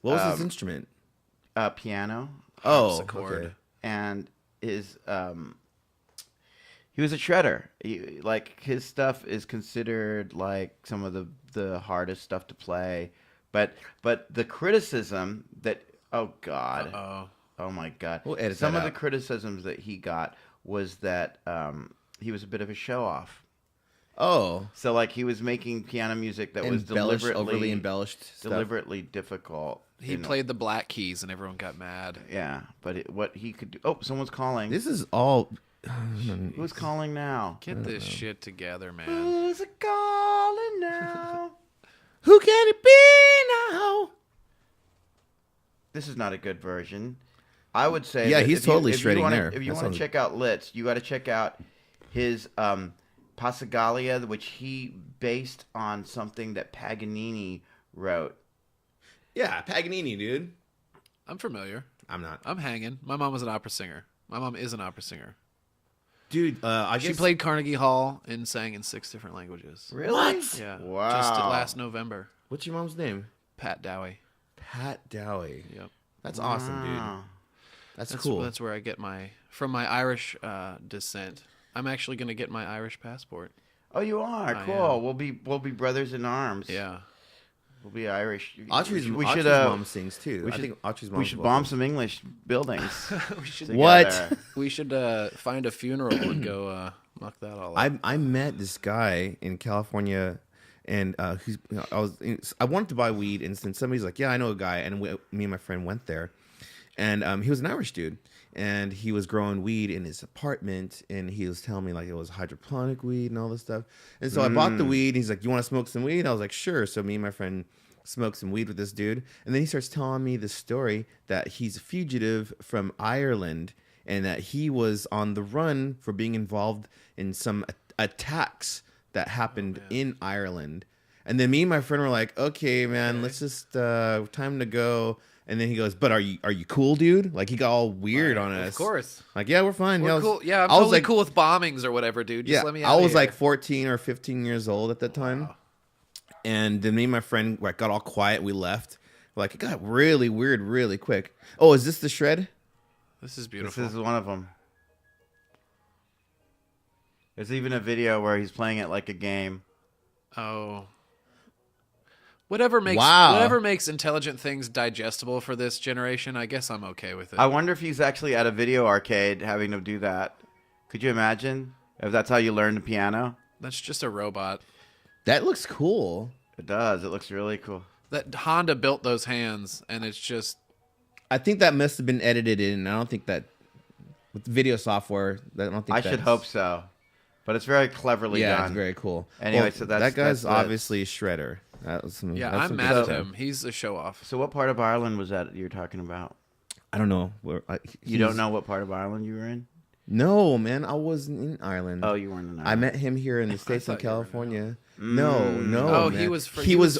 What was his instrument? piano, Oh, Harpsichord. okay. and his he was a shredder. Like his stuff is considered like some of the hardest stuff to play. But the criticism that oh my god, We'll edit some that of the out. criticisms that he got was that he was a bit of a show off. Oh, So like he was making piano music that was embellished, deliberately overly embellished stuff. deliberately difficult. He you know. played the black keys and everyone got mad. Yeah, but what he could do. Oh, someone's calling. This is all Who's calling now? Get this shit together, man. Who's calling now? Who can it be now? This is not a good version. I would say Yeah, that he's totally if shredding there. If you That want sounds- to check out Litz, you got to check out his Passacaglia, which he based on something that Paganini wrote. Yeah, Paganini, dude. I'm familiar. I'm not. I'm hanging. My mom was an opera singer. My mom is an opera singer. Dude, I She guess... played Carnegie Hall and sang in 6 different languages. Really? What? Yeah. Wow. Just last November. What's your mom's name? Pat Dowey. Pat Dowey. Yep. That's awesome, dude. Wow. That's cool. That's where I get from my Irish descent. I'm actually going to get my Irish passport. Oh, you are I cool. am. We'll be brothers in arms. Yeah. We'll be Irish. Audrey's Audrey's mom sings too. we I should- think Audrey's mom. We should bomb some English buildings. we should What? together. we should find a funeral and go muck that all up. I met this guy in California, and I wanted to buy weed, and then somebody's like, "Yeah, I know a guy," and me and my friend went there, and he was an Irish dude, and he was growing weed in his apartment, and he was telling me like it was hydroponic weed and all this stuff, and so I bought the weed. And he's like, "You want to smoke some weed?" I was like, "Sure." So me and my friend smoked some weed with this dude, and then he starts telling me the story that he's a fugitive from Ireland, and that he was on the run for being involved in some attacks that happened in Ireland. And then me and my friend were like, "Okay, man, let's just time to go." And then he goes, "But are you cool, dude?" Like he got all weird on us. Of course. Like, yeah, we're fine. We're I was- cool. Yeah, I'm I was totally like, cool with bombings or whatever, dude. Just Yeah, let me I out was of like here. 14 or 15 years old at that time. And then me and my friend like got all quiet. We left. Like it got really weird really quick. Oh, is this the shred? This is This beautiful. is one of them. There's even a video where he's playing it like a game. Oh. Whatever makes intelligent things digestible for this generation, I guess I'm okay with it. I wonder if he's actually at a video arcade having to do that. Could you imagine if that's how you learn the piano? That's just a robot. That looks cool. It does. It looks really cool. That Honda built those hands, and it's just I think that must have been edited in. I don't think that with video software. I don't think. I should hope so. But it's very cleverly Yeah, done. it's very cool. Anyway, Well, so that's- that guy's that's it. obviously a shredder. That was some, yeah. that's I'm some mad good at stuff. him. He's a show off. So what part of Ireland was that you're talking about? I don't know. You don't know what part of Ireland you were in? No, man. I wasn't in Ireland. Oh, you weren't in Ireland. I met him here in the States in thought you were in California. No. Oh, man. he was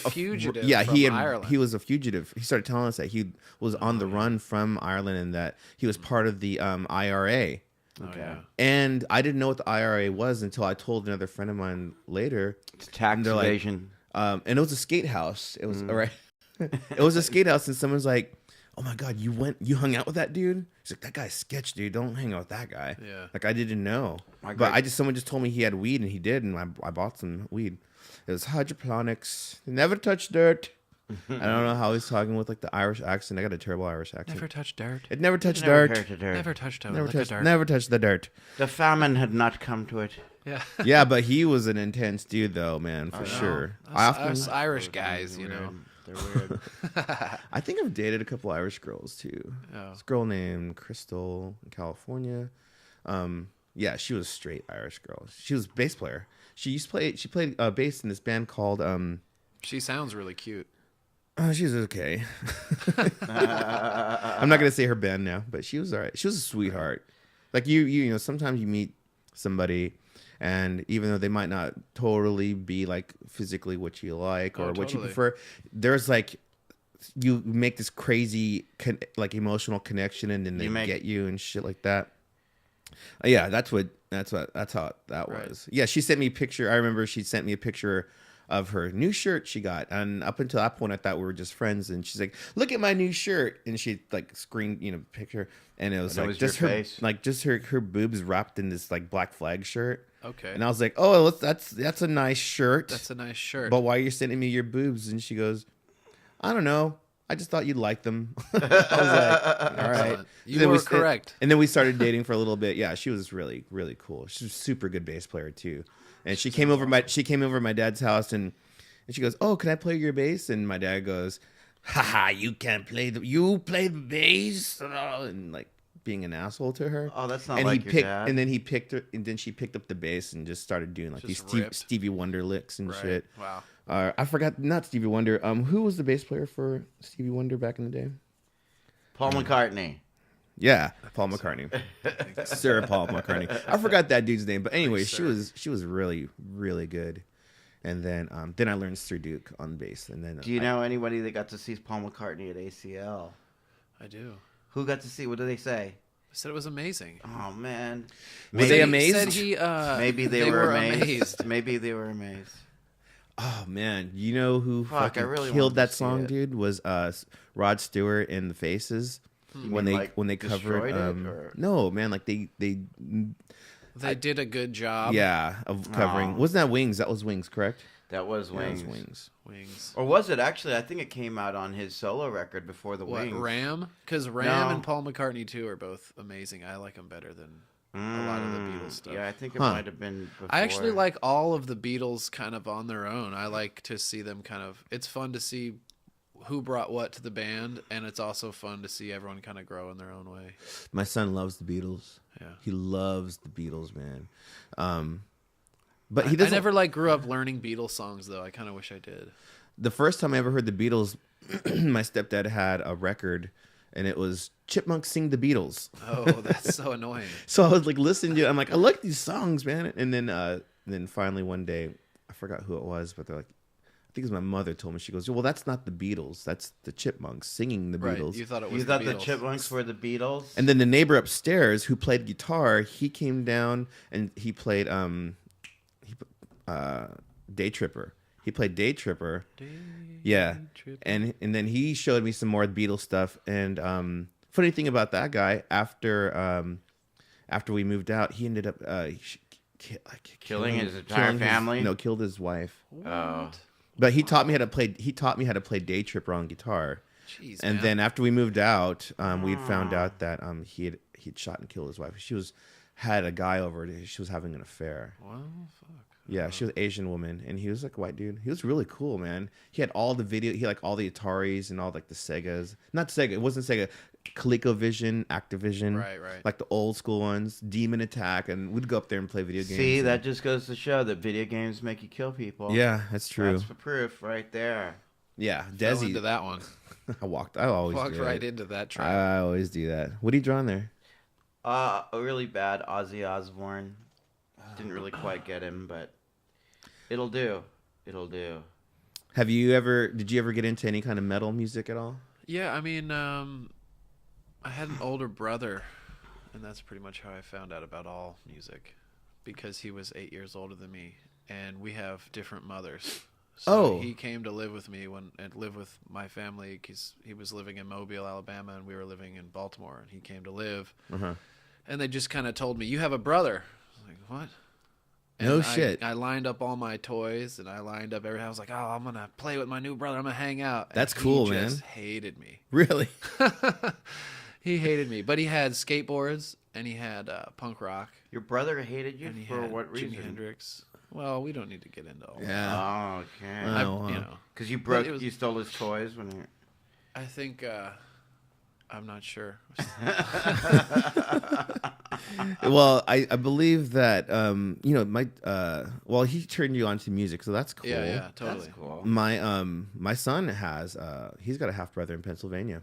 a fugitive Yeah, from Ireland. he was a fugitive. He started telling us that he was on the run from Ireland and that he was part of the IRA. Oh, yeah. And I didn't know what the IRA was until I told another friend of mine later. It's tax they're like, evasion. And it was a skate house. It was all right. It was a skate house, and someone's like, "Oh my god, you hung out with that dude?" He's like, "That guy's sketch, dude. Don't hang out with that guy." Yeah. Like I didn't know, My but God. someone just told me he had weed, and he did, and I bought some weed. It was hydroponics. Never touch dirt. I don't know how he's talking with like the Irish accent. I got a terrible Irish accent. Never touch dirt. It never touched Never dirt. heard of dirt. Never touched dirt. Never touched the dirt. The famine had not come to it. Yeah. Yeah, but he was an intense dude, though, man, for sure. Us Irish guys, you They're know. weird. I think I've dated a couple Irish girls too. Oh. This girl named Crystal in California. Yeah, she was a straight Irish girl. She was a bass player. She played bass in this band called She sounds really cute. she was okay. I'm not gonna say her band now, but she was alright. She was a sweetheart. Like you know, sometimes you meet somebody, and even though they might not totally be like physically what you like or what you totally. prefer, there's like you make this crazy like emotional connection, and then they get you and shit like that. Yeah, that's how that Right. was. Yeah, she sent me a picture. I remember she sent me a picture of her new shirt she got, and up until that point I thought we were just friends, and she's like, "Look at my new shirt," and she like screened picture, and it was And it like was just your her face? like just her boobs wrapped in this like black flag shirt. Okay. And I was like, "Oh, that's a nice shirt." That's a nice shirt. But why are you sending me your boobs? And she goes, "I don't know. I just thought you'd like them." I was like, "All right." Excellent. You Then were we sta- correct. And then we started dating for a little bit. Yeah, she was really, really cool. She was a super good bass player too. And she came over my dad's house, and she goes, "Oh, can I play your bass?" And my dad goes, "Haha, you can't play you play the bass," and like being an asshole to her. Oh, that's not and like he your picked, dad. And then he picked her, and then she picked up the bass and just started doing like Just these ripped. Stevie Wonder licks and Right. shit. Wow. I forgot, not Stevie Wonder. Who was the bass player for Stevie Wonder back in the day? Paul McCartney. Yeah, Paul McCartney. Sir Paul McCartney. I forgot that dude's name, but anyway, she was really, really good. And then I learned Sir Duke on bass. And then Do you know anybody that got to see Paul McCartney at ACL? I do. Who got to see? What do they say? I said it was amazing. Oh man, Were they amazed? Said he, maybe they were amazed. Maybe they were amazed. Oh man, you know who Fuck, I fucking really killed wanted that to see song, it. dude? Was Rod Stewart in The Faces You when mean, they like, when they destroyed covered. it, or- No, man, like they They did a good job. of covering. Oh. Wasn't that Wings? That was Wings, correct? That was Yeah, it Wings. was Wings. Wings. Or was it actually? I think it came out on his solo record before the What, Wings. Ram? Because Ram No. and Paul McCartney too are both amazing. I like them better than a lot of the Beatles stuff. Yeah, I think it Huh. might have been before. I actually like all of the Beatles kind of on their own. I like to see them kind of. It's fun to see who brought what to the band, and it's also fun to see everyone kind of grow in their own way. My son loves the Beatles. Yeah. He loves the Beatles, man. But he I doesn't. never like grew up learning Beatles songs though. I kind of wish I did. The first time I ever heard the Beatles, my stepdad had a record, and it was Chipmunks Sing the Beatles. Oh, that's so annoying. So I was like listening to it. I'm like, I like these songs, man. And then finally one day, I forgot who it was, but they're like, I think it was my mother told me. She goes, well, that's not the Beatles. That's the Chipmunks singing the Right? Beatles. You thought it was You thought the the Beatles. Chipmunks were the Beatles? And then the neighbor upstairs who played guitar, he came down and he played Day Tripper. He played Day Tripper. Yeah. And then he showed me some more Beatles stuff. And funny thing about that guy, after we moved out, he ended up Killing his entire family? Killed his wife. Oh. But he taught me how to play Day Tripper on guitar. Jeez, And man. then after we moved out, we'd found out that he'd shot and killed his wife. She had a guy over. She was having an affair. Well, fuck. Yeah, she was an Asian woman, and he was like a white dude. He was really cool, man. He had all the video. He had like all the Ataris and all like the Segas. Not Sega. It wasn't Sega. ColecoVision, Activision. Right. Like the old school ones. Demon Attack, and we'd go up there and play video games. See, and- that just goes to show that video games make you kill people. Yeah, that's true. That's the proof right there. Yeah, Fell into Desi. that one. I always Walked do right that. into that trap. I always do that. What are you drawing there? A really bad Ozzy Osbourne. Didn't really quite get him, but it'll do. It'll do. Did you ever get into any kind of metal music at all? Yeah, I mean, I had an older brother, and that's pretty much how I found out about all music, because he was 8 years older than me, and we have different mothers. So Oh. he came to live with me and live with my family, because he was living in Mobile, Alabama, and we were living in Baltimore, and he came to live. Uh-huh. And they just kind of told me, "You have a brother." I was like, "What?" And No shit. I lined up all my toys, and I lined up everything. I was like, "Oh, I'm gonna play with my new brother. I'm gonna hang out." And That's cool, he man. just hated me. Really? He hated me, but he had skateboards and he had punk rock Your brother hated you and he for had what reason? Jimi Hendrix. Well, we don't need to get into all that. Yeah. Oh, okay. Oh, You wow. know, Because you But it was- you stole his toys when you. I think I'm not sure. Well, I believe that he turned you on to music, so that's cool. Yeah, totally. That's cool. My son has he's got a half brother in Pennsylvania.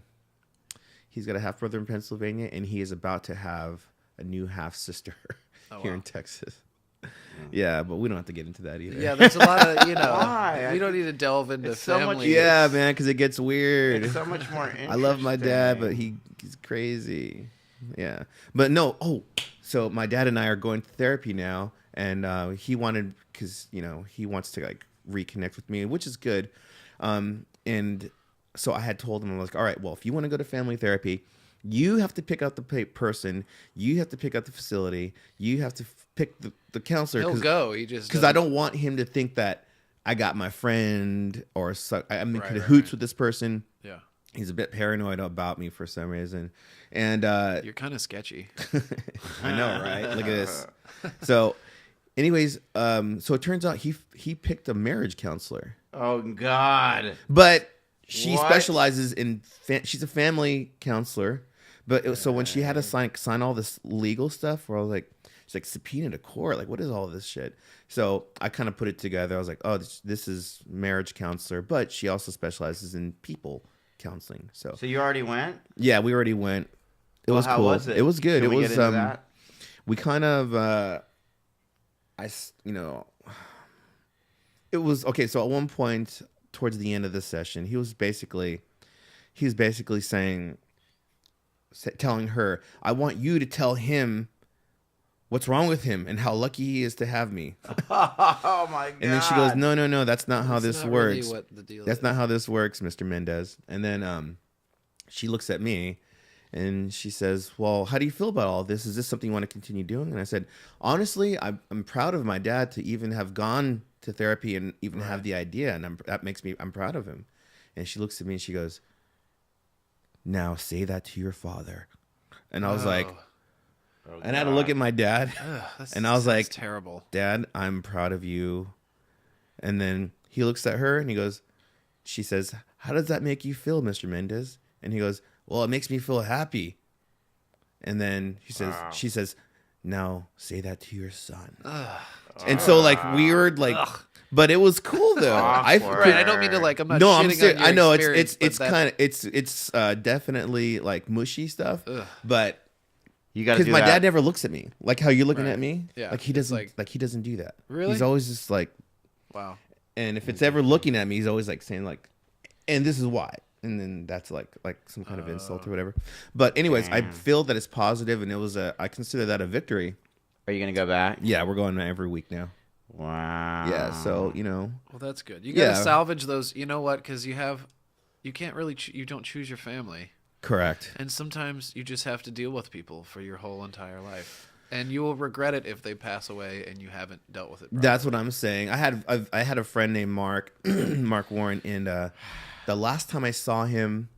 And he is about to have a new half sister here wow. in Texas. Yeah, but we don't have to get into that either. Yeah, there's a lot of Why? We don't need to delve into It's so much- family. Yeah, man, because it gets weird. It's so much more interesting. I love my dad, but he's crazy. Yeah, but no. Oh, so my dad and I are going to therapy now, and he wanted because he wants to like reconnect with me, which is good. And so I had told him, I was like, all right, well, if you want to go to family therapy, you have to pick out the person, you have to pick out the facility, you have to pick the counselor. He'll go. He just Because I don't want him to think that I got my friend or I'm in Right, cahoots right. with this person. Yeah, He's a bit paranoid about me for some reason. And you're kind of sketchy. I know, right? Look at this. So anyways, so it turns out he picked a marriage counselor. Oh God. But she What? specializes in she's a family counselor, But so when she had to sign all this legal stuff, where I was like, she's like subpoena to court. Like, what is all this shit? So I kind of put it together. I was like, oh, this is marriage counselor, but she also specializes in people counseling. So So you already went? yeah, we already went. It was how cool. was it? It was good. Can It we was get into that? we kind of it was okay. So at one point towards the end of the session, he was basically saying, telling her, I want you to tell him what's wrong with him and how lucky he is to have me. Oh my god! And then she goes, no, that's not how That's this not works. really what the deal That's is. not how this works, Mr. Mendez. And then she looks at me and she says, well, how do you feel about all this? Is this something you want to continue doing? And I said, honestly, I'm proud of my dad to even have gone to therapy and even have the idea. And I'm proud of him. And she looks at me and she goes, now say that to your father. And I was like, Oh, and I had to look at my dad. And I was like, terrible. Dad, I'm proud of you. And then he looks at her and he goes, she says, how does that make you feel, Mr. Mendez? And he goes, well, it makes me feel happy. And then she says, now say that to your son. And so like weird, like, but it was cool though. Right, Right, I don't mean to like. I'm not. no, I'm shitting serious. on your I know experience, it's but kind of it's definitely like mushy stuff, but You got to because do my that. dad never looks at me like how you're looking Right. at me. Yeah, like he it's doesn't like he doesn't do that. Really? He's always just like, Wow. and if it's ever looking at me, he's always like saying like, and this is why. And then that's like some kind of insult or whatever. But anyways, I feel that it's positive, and it was I consider that a victory. Are you gonna go back? Yeah, we're going every week now. Wow. Yeah, so you know, Well, that's good. You got to Yeah. salvage those. You know what? Because you can't really. You don't choose your family, correct. and sometimes you just have to deal with people for your whole entire life, and you will regret it if they pass away and you haven't dealt with it. That's what I'm saying. I had a friend named Mark, Mark Warren, and the last time I saw him,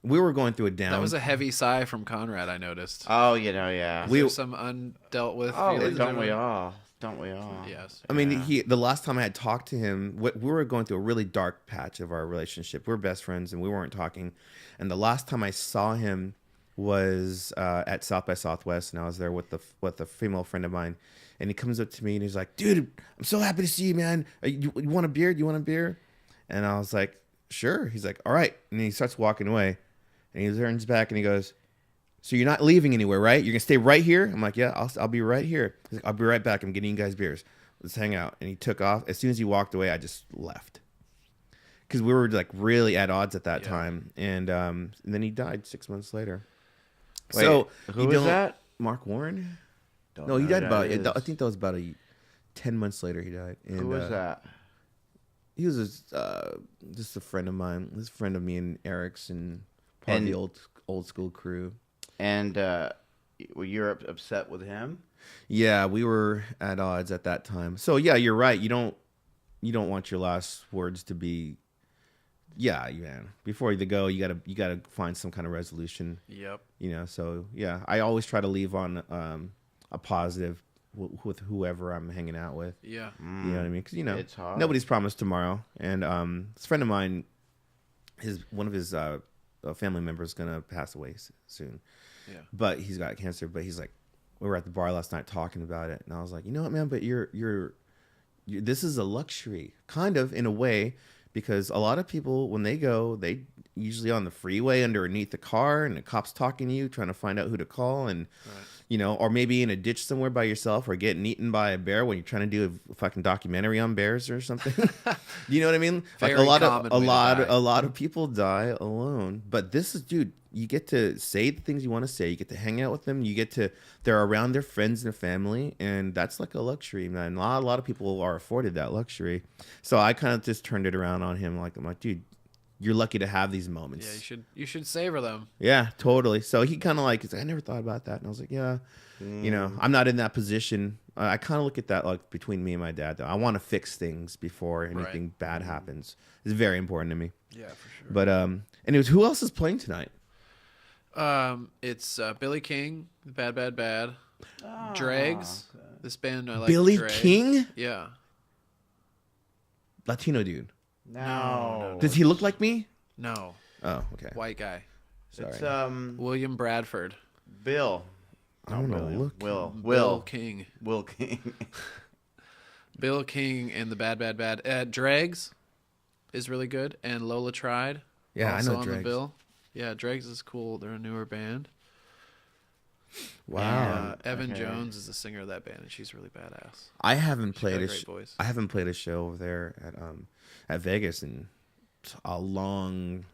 we were going through a down. That was a heavy sigh from Conrad. I noticed. Oh, yeah. Is there some undealt with feelings? Don't or- we all? Don't we all? Yes. I mean, the last time I had talked to him, we were going through a really dark patch of our relationship. We're best friends, and we weren't talking. And the last time I saw him was at South by Southwest, and I was there with a female friend of mine. And he comes up to me and he's like, "Dude, I'm so happy to see you, man. You want a beer? Do you want a beer?" And I was like, "Sure." He's like, "All right." And he starts walking away, and he turns back and he goes, "So you're not leaving anywhere, right? You're gonna stay right here?" I'm like, "Yeah, I'll be right here." He's like, "I'll be right back. I'm getting you guys beers. Let's hang out." And he took off. As soon as he walked away, I just left because we were like really at odds at that time. And then he died 6 months later. Wait, so who you was don't- that? Mark Warren? Don't No, he know died who about. that is. I think that was about 10 months later. He died. And, Who was that? He was just a friend of mine. He's a friend of me and Eric's and part of the old school crew. And were you upset with him? Yeah, we were at odds at that time. So yeah, you're right. You don't want your last words to be, yeah, man. Before you go, you gotta find some kind of resolution. Yep. You know. So yeah, I always try to leave on a positive with whoever I'm hanging out with. Yeah. You know what I mean? Because It's hard. nobody's promised tomorrow. And this friend of mine, one of his family members is gonna pass away soon. Yeah. But he's got cancer. But he's like, we were at the bar last night talking about it, and I was like, you know what, man? But you're this is a luxury, kind of in a way, because a lot of people when they go, they usually on the freeway underneath the car, and the cops talking to you, trying to find out who to call, and or maybe in a ditch somewhere by yourself, or getting eaten by a bear when you're trying to do a fucking documentary on bears or something. You know what I mean? Like Very common way to die. a lot of people die alone. But this is, dude, you get to say the things you want to say. You get to hang out with them. They're around their friends and their family, and that's like a luxury, man. A lot of people are afforded that luxury. So I kind of just turned it around on him. I'm like, dude, you're lucky to have these moments. Yeah. You should savor them. Yeah, totally. So he kind of he's like, I never thought about that. And I was like, yeah, I'm not in that position. I kind of look at that like between me and my dad, though. I want to fix things before anything bad happens. It's very important to me. Yeah, for sure. But anyways, who else is playing tonight? It's Billy King, Bad Bad Bad, Dregs. This band I like. Billy Dregs. King? Yeah. Latino dude. No. Does he look like me? No. Oh, okay. White guy. Sorry. It's William Bradford. Bill. I don't know. William. Look. Will. Bill King. Will King. Bill King and the Bad. Dregs is really good, and Lola Tried. Yeah, also I know on the Dregs. bill. Yeah, Dregs is cool. They're a newer band. Wow. Evan Okay. Jones is the singer of that band, and she's really badass. I haven't She's played got a a great voice. I haven't played a show over there at Vegas in a long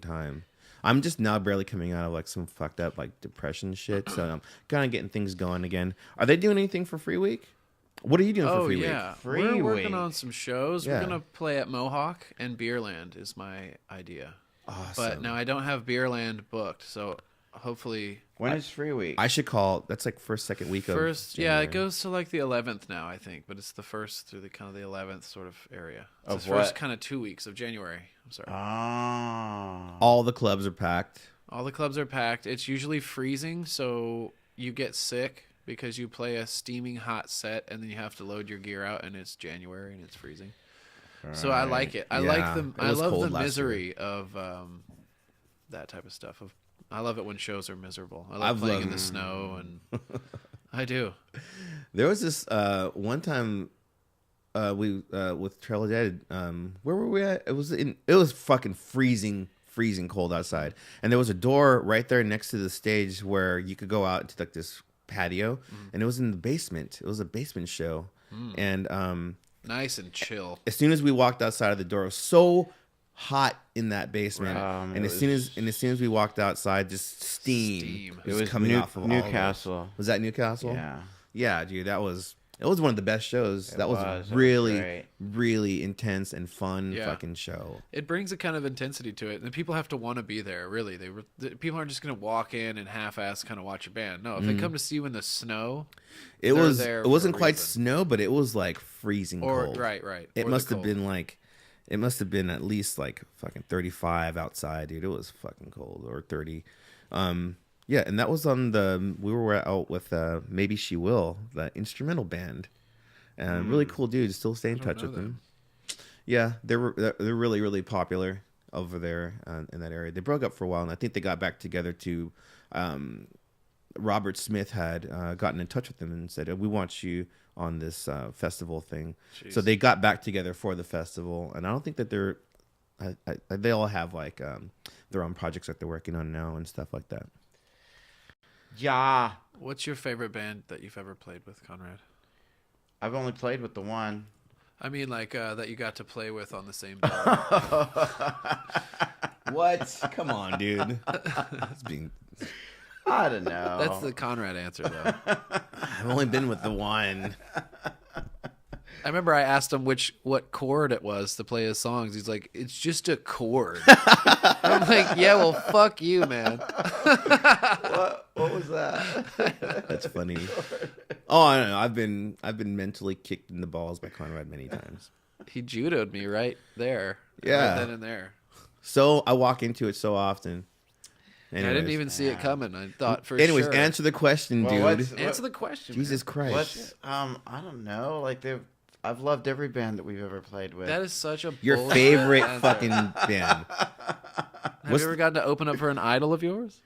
time. I'm just now barely coming out of like some fucked up like depression shit, so I'm kind of getting things going again. Are they doing anything for Free Week? What are you doing for Free yeah, Week? Free we're working Week. on some shows. Yeah. We're gonna play at Mohawk and Beerland is my idea. Awesome. But now I don't have Beerland booked, so hopefully When is Free Week? I should call. That's like second week of yeah, it January. goes to like the 11th now, I think, but it's the first through the kind of the 11th sort of area. It's Of the first what? kind of 2 weeks of January. I'm sorry. Ah. All the clubs are packed. All the clubs are packed. It's usually freezing, so you get sick because you play a steaming hot set and then you have to load your gear out and it's January and it's freezing. So I like it. I Yeah, like the it I was love cold the last misery of that type of stuff. I love it when shows are miserable. I love I've playing in loved- the snow and I do. There was this one time we with Trail of Dead. Where were we at? It was fucking freezing cold outside, and there was a door right there next to the stage where you could go out into like this patio, and it was in the basement. It was a basement show, and Nice and chill. as soon as we walked outside of the door, it was so hot in that basement, Right. and as soon as we walked outside, just steam. It was coming off of all of it. Newcastle. Was that Newcastle? Yeah, dude, it was one of the best shows. That was really, great. really intense and fun Yeah. fucking show. It brings a kind of intensity to it, and people have to want to be there. Really, people aren't just going to walk in and half-ass kind of watch a band. No, if they come to see you in the snow, It they're was. there It for wasn't a quite reason. snow, but it was like freezing or cold. right. It or the must have cold. been like. It must have been at least like fucking 35 outside, dude. It was fucking cold, or 30. Yeah, and that was on we were out with Maybe She Will, the instrumental band. And really cool dudes. Still stay in touch know with them. Yeah, they're really, really popular over there in that area. They broke up for a while, and I think they got back together to. Robert Smith had gotten in touch with them and said, "We want you on this festival thing." Jeez. So they got back together for the festival, and I don't think that they all have like their own projects that they're working on now and stuff like that. Yeah. What's your favorite band that you've ever played with, Conrad? I've only played with the one. I mean, like that you got to play with on the same day. What? Come on, dude. It's being. I don't know. That's the Conrad answer, though. I've only been with the one. I remember I asked him what chord it was to play his songs. He's like, "It's just a chord." I'm like, "Yeah, well, fuck you, man." What was that? That's funny. Oh, I don't know. I've been mentally kicked in the balls by Conrad many times. He judoed me right there. Yeah. Right then and there. So I walk into it so often. I didn't Anyways. even see it coming. I thought for Anyways, sure. answer the question, Well, dude. Answer the question. Jesus Christ. What's I don't know. Like I've loved every band that we've ever played with. That is such a Your bullshit favorite answer. fucking band. Have what's you ever gotten to open up for an idol of yours?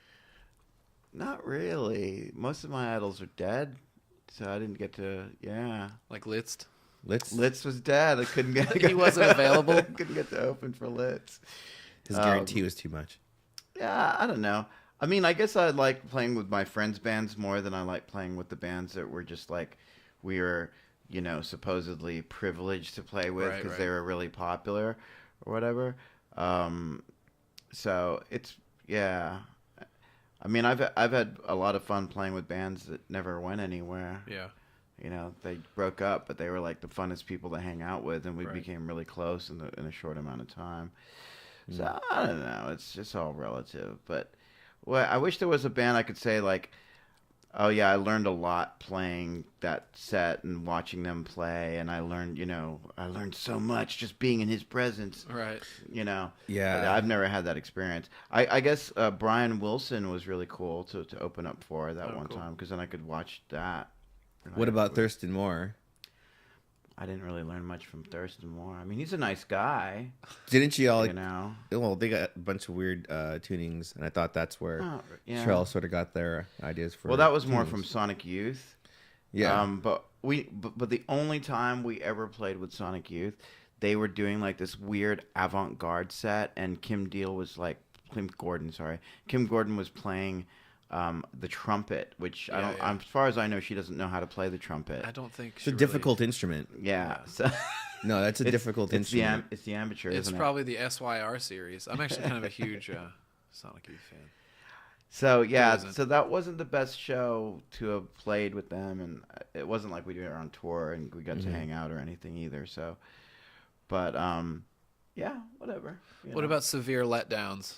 Not really. Most of my idols are dead, so I didn't get to. Yeah, Like Litz? Litz was dead. I couldn't get. He wasn't available? I couldn't get to open for Litz. His guarantee was too much. Yeah, I don't know. I mean, I guess I like playing with my friends' bands more than I like playing with the bands that were just like we were, supposedly privileged to play with because Right. they were really popular or whatever. So it's yeah. I mean, I've had a lot of fun playing with bands that never went anywhere. Yeah. They broke up, but they were like the funnest people to hang out with, and we Right. became really close in a short amount of time. So I don't know. It's just all relative. But I wish there was a band I could say like, oh yeah, I learned a lot playing that set and watching them play, and I learned so much just being in his presence. Right. Yeah. But I've never had that experience. I guess Brian Wilson was really cool to open up for that one cool. time because then I could watch that. What about Thurston Moore? I didn't really learn much from Thurston Moore. I mean, he's a nice guy. Didn't you all? You know. Well, they got a bunch of weird tunings, and I thought that's where Yeah. Trail sort of got their ideas for. Well, that was more tunings. from Sonic Youth. Yeah. But the only time we ever played with Sonic Youth, they were doing like this weird avant-garde set, and Kim Gordon was playing the trumpet, which I don't. Yeah. As far as I know, she doesn't know how to play the trumpet. I don't think It's a difficult instrument. Yeah. So No, that's a difficult instrument. It's the amateur. It's isn't probably the SYR series. I'm actually kind of a huge Sonic Youth fan. So yeah, isn't. so that wasn't the best show to have played with them, and it wasn't like we did it on tour and we got to hang out or anything either. So, but yeah, whatever. You What know. about severe letdowns?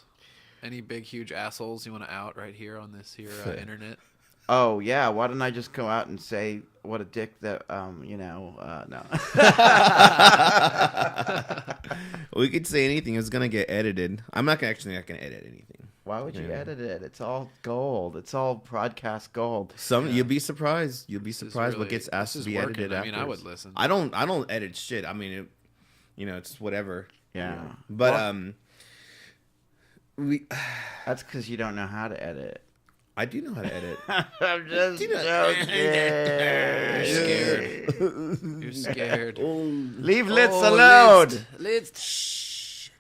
Any big, huge assholes you want to out right here on this here internet? Oh yeah, why don't I just go out and say what a dick that no. We could say anything. It's gonna get edited. I'm not gonna edit anything. Why would you Yeah. edit it? It's all gold. It's all broadcast gold. You'll be surprised. You'll be This is surprised what really- gets asked this to is be working. edited. I mean, I afterwards. would listen. I don't edit shit. I mean, it's whatever. Yeah. But Well, we. that's because you don't know how to edit. I do know how to edit. I'm just You know- joking. You're scared. Leave Litz Oh, alone. Litz. Shh.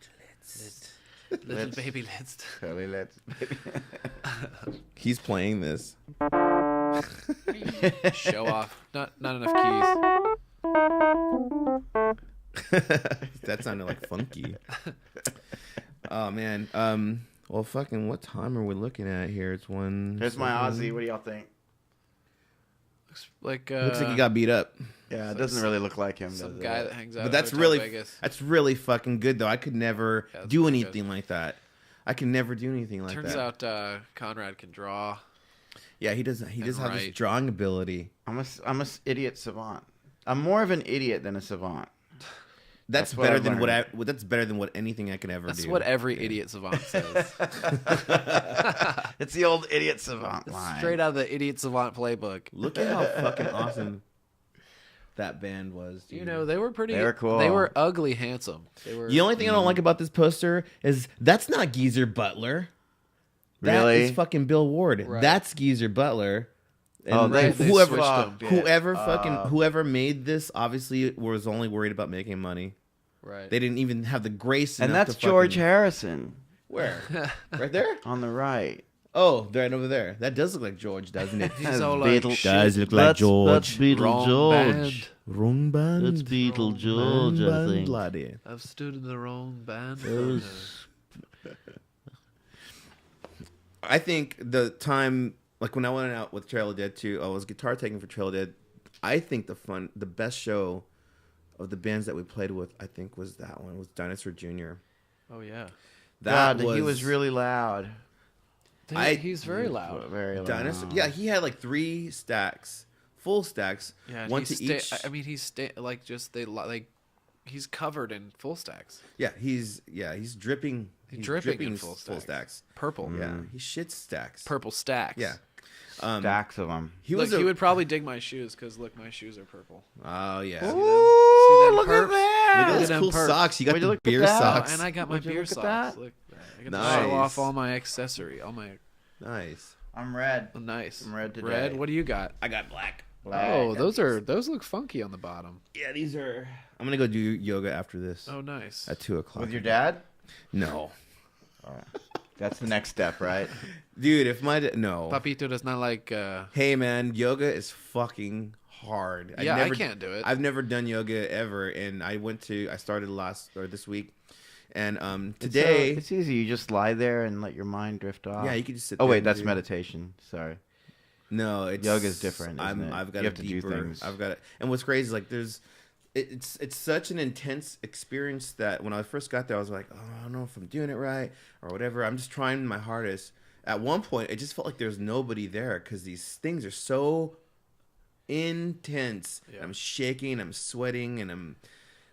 Little Litz. baby Litz. Totally Litz. He's playing this. Show off. Not enough That sounded like funky. Oh man. Well, fucking, what time are we looking at here? It's one. Here's my Aussie. What do y'all think? keys. Like Looks like he got beat up. Yeah, it like doesn't really look like him. some does guy it? that hangs out. But at that's Hotel really Vegas. that's really fucking good though. I could never Yeah, that's do pretty anything like that. I can never do anything like Turns that. out Conrad can draw. Yeah, he does. He does have this write. drawing ability. I'm a idiot savant. I'm more of an idiot than a savant. That's That's what better I've than learned. that's better than what anything I can ever That's do. what every idiot savant says. It's the old idiot savant line. Straight out of the idiot savant playbook. Look at how fucking awesome that band was. Dude. You know, they were pretty. They were cool. They were ugly handsome. They were. The only thing I don't like about this poster is that's not Geezer Butler. That Really? is fucking Bill Ward. Right. That's Geezer Butler. And Oh, they whoever switched them. Yeah. whoever made this obviously was only worried about making money. Right. They didn't even have the grace. And enough that's to George fucking- Harrison Where? Right there? on the right. Oh, right over there. That does look like George, doesn't it? He's all like, Beatle- shit, Does look like George. That's Beetle wrong George. band. Wrong band. That's Beetle Wrong George, I band, think. bloody. I've stood in the wrong band. Those- I think the time, like when I went out with Trail of Dead 2, I was guitar taking for Trail of Dead. I think the best show of the bands that we played with, I think was that one. It was Dinosaur Jr. Oh yeah. That God, he was really loud. He's very loud. Very loud. Dinosaur. Yeah, he had like 3 stacks, full stacks, Yeah, one to each. I mean, like just they like he's covered in full stacks. Yeah, he's dripping. He's dripping in full stacks. stacks. Purple. Yeah, he shits stacks. Purple stacks. Yeah. Stacks of them. He Look, was. he would probably dig my shoes because look, my shoes are purple. Oh yeah. Ooh, them look perps? at that. Look at Look those at cool them perps. socks. You got Would you the look at beer that? socks. And I got my Would you beer look at socks. that? Look, I can Nice. show off all my accessory. All my Nice. I'm red. nice. I'm red today. Red. What do you got? I got black. Oh, those look funky on the bottom. Yeah, these are. I'm gonna go do yoga after this Oh, nice. at 2:00. With your dad? No, That's the next step, right? dude. If my no. Papito does not like. Hey man, yoga is fucking hard. Yeah, I can't do it. I've never done yoga ever, and I started this week, and today. It's easy. You just lie there and let your mind drift off. Yeah, you can just sit. Oh there wait, and that's do- meditation. Sorry. No, it's Yoga's different, isn't it? I've got You a have to do deeper. things. I've got it. And what's crazy is like it's such an intense experience that when I first got there, I was like, oh, I don't know if I'm doing it right or whatever. I'm just trying my hardest. At one point, it just felt like there's nobody there because these things are so intense. Yeah. I'm shaking, I'm sweating, and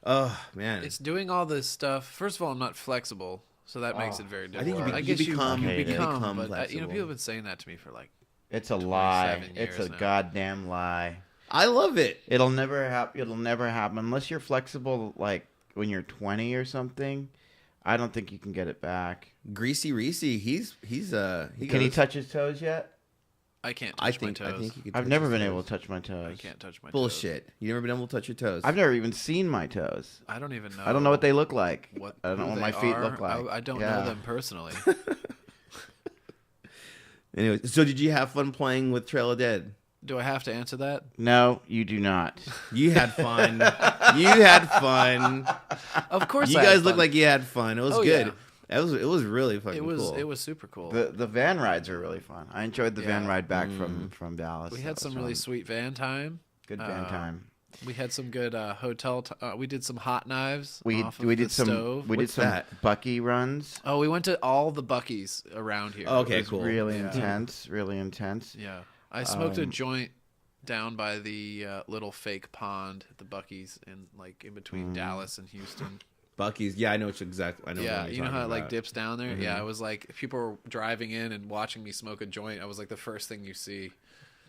oh man. It's doing all this stuff. First of all, I'm not flexible, so that makes it very I think difficult. you become become but flexible. people have been saying that to me for like. It's a lie. 27 It's years a now. goddamn lie. I love it. It'll never happen. It'll never happen unless you're flexible. Like when you're 20 or something, I don't think you can get it back. Greasy Reese, he Can he touch his toes yet? I can't touch my toes. I think he could. I've touch never his been toes. able to touch my toes. I can't touch my toes. Bullshit. You never been able to touch your toes. I've never even seen my toes. I don't even know. I don't know what they look like. I don't know who what they my feet are. look like. I don't Yeah. know them personally. Anyway, so did you have fun playing with Trail of Dead? Do I have to answer that? No, you do not. You had fun. You had fun. Of course. You I had guys looked fun. like you had fun. It was Oh, good. yeah. It was really fucking cool. It was super cool. The van rides are really fun. I enjoyed the van Yeah. ride back from Dallas. We That had was some really fun. sweet van time. Good van time. We had some good hotel. We did some hot knives. We off of we the did some stove. we did What's some that? Bucky runs. Oh, we went to all the Buc-ee's around here. Okay, It was cool. Really Yeah. intense. Really intense. Yeah, I smoked a Um, joint down by the little fake pond at the Buc-ee's in between Dallas and Houston. Bucky's. Yeah, I know what exactly. I know. Yeah, what you you're know how it talking like about. dips down there. Yeah, I was like, if people were driving in and watching me smoke a joint, I was like the first thing you see.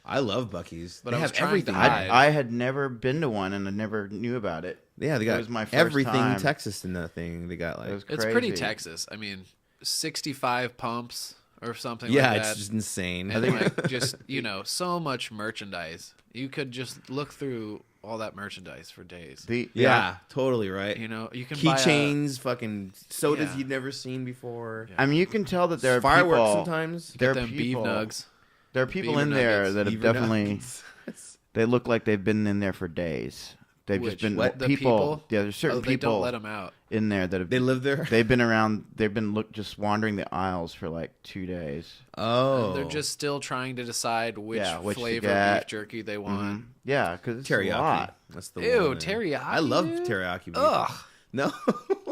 I love Bucky's. But They I was have trying everything. to there. hide. I had never been to one and I never knew about it. Yeah, they It got was my first everything time. Texas in that thing. They got It like was It's pretty crazy. Texas. I mean, 65 pumps or something yeah, like it's that. just insane. And like just so much merchandise. You could just look through all that merchandise for days. yeah, totally right. You know, you can buy Keychains, fucking sodas Yeah. you'd never seen before. Yeah. I mean, you can tell that there are Fireworks people. sometimes. There are them beef people. nugs. There are people Beaver in there nuggets. that have Beaver definitely. nuggets. They look like they've been in there for days. They've Which, just been what, the people. people? Yeah, there's certain They people don't let them out. in there that have. They live there. They've been around. They've been just wandering the aisles for like 2 days. Oh, They're just still trying to decide which which to flavor get. beef jerky they want. Yeah, because it's teriyaki. a lot. That's the Ew, one. teriyaki. I love dude? teriyaki. Beef. Ugh, No,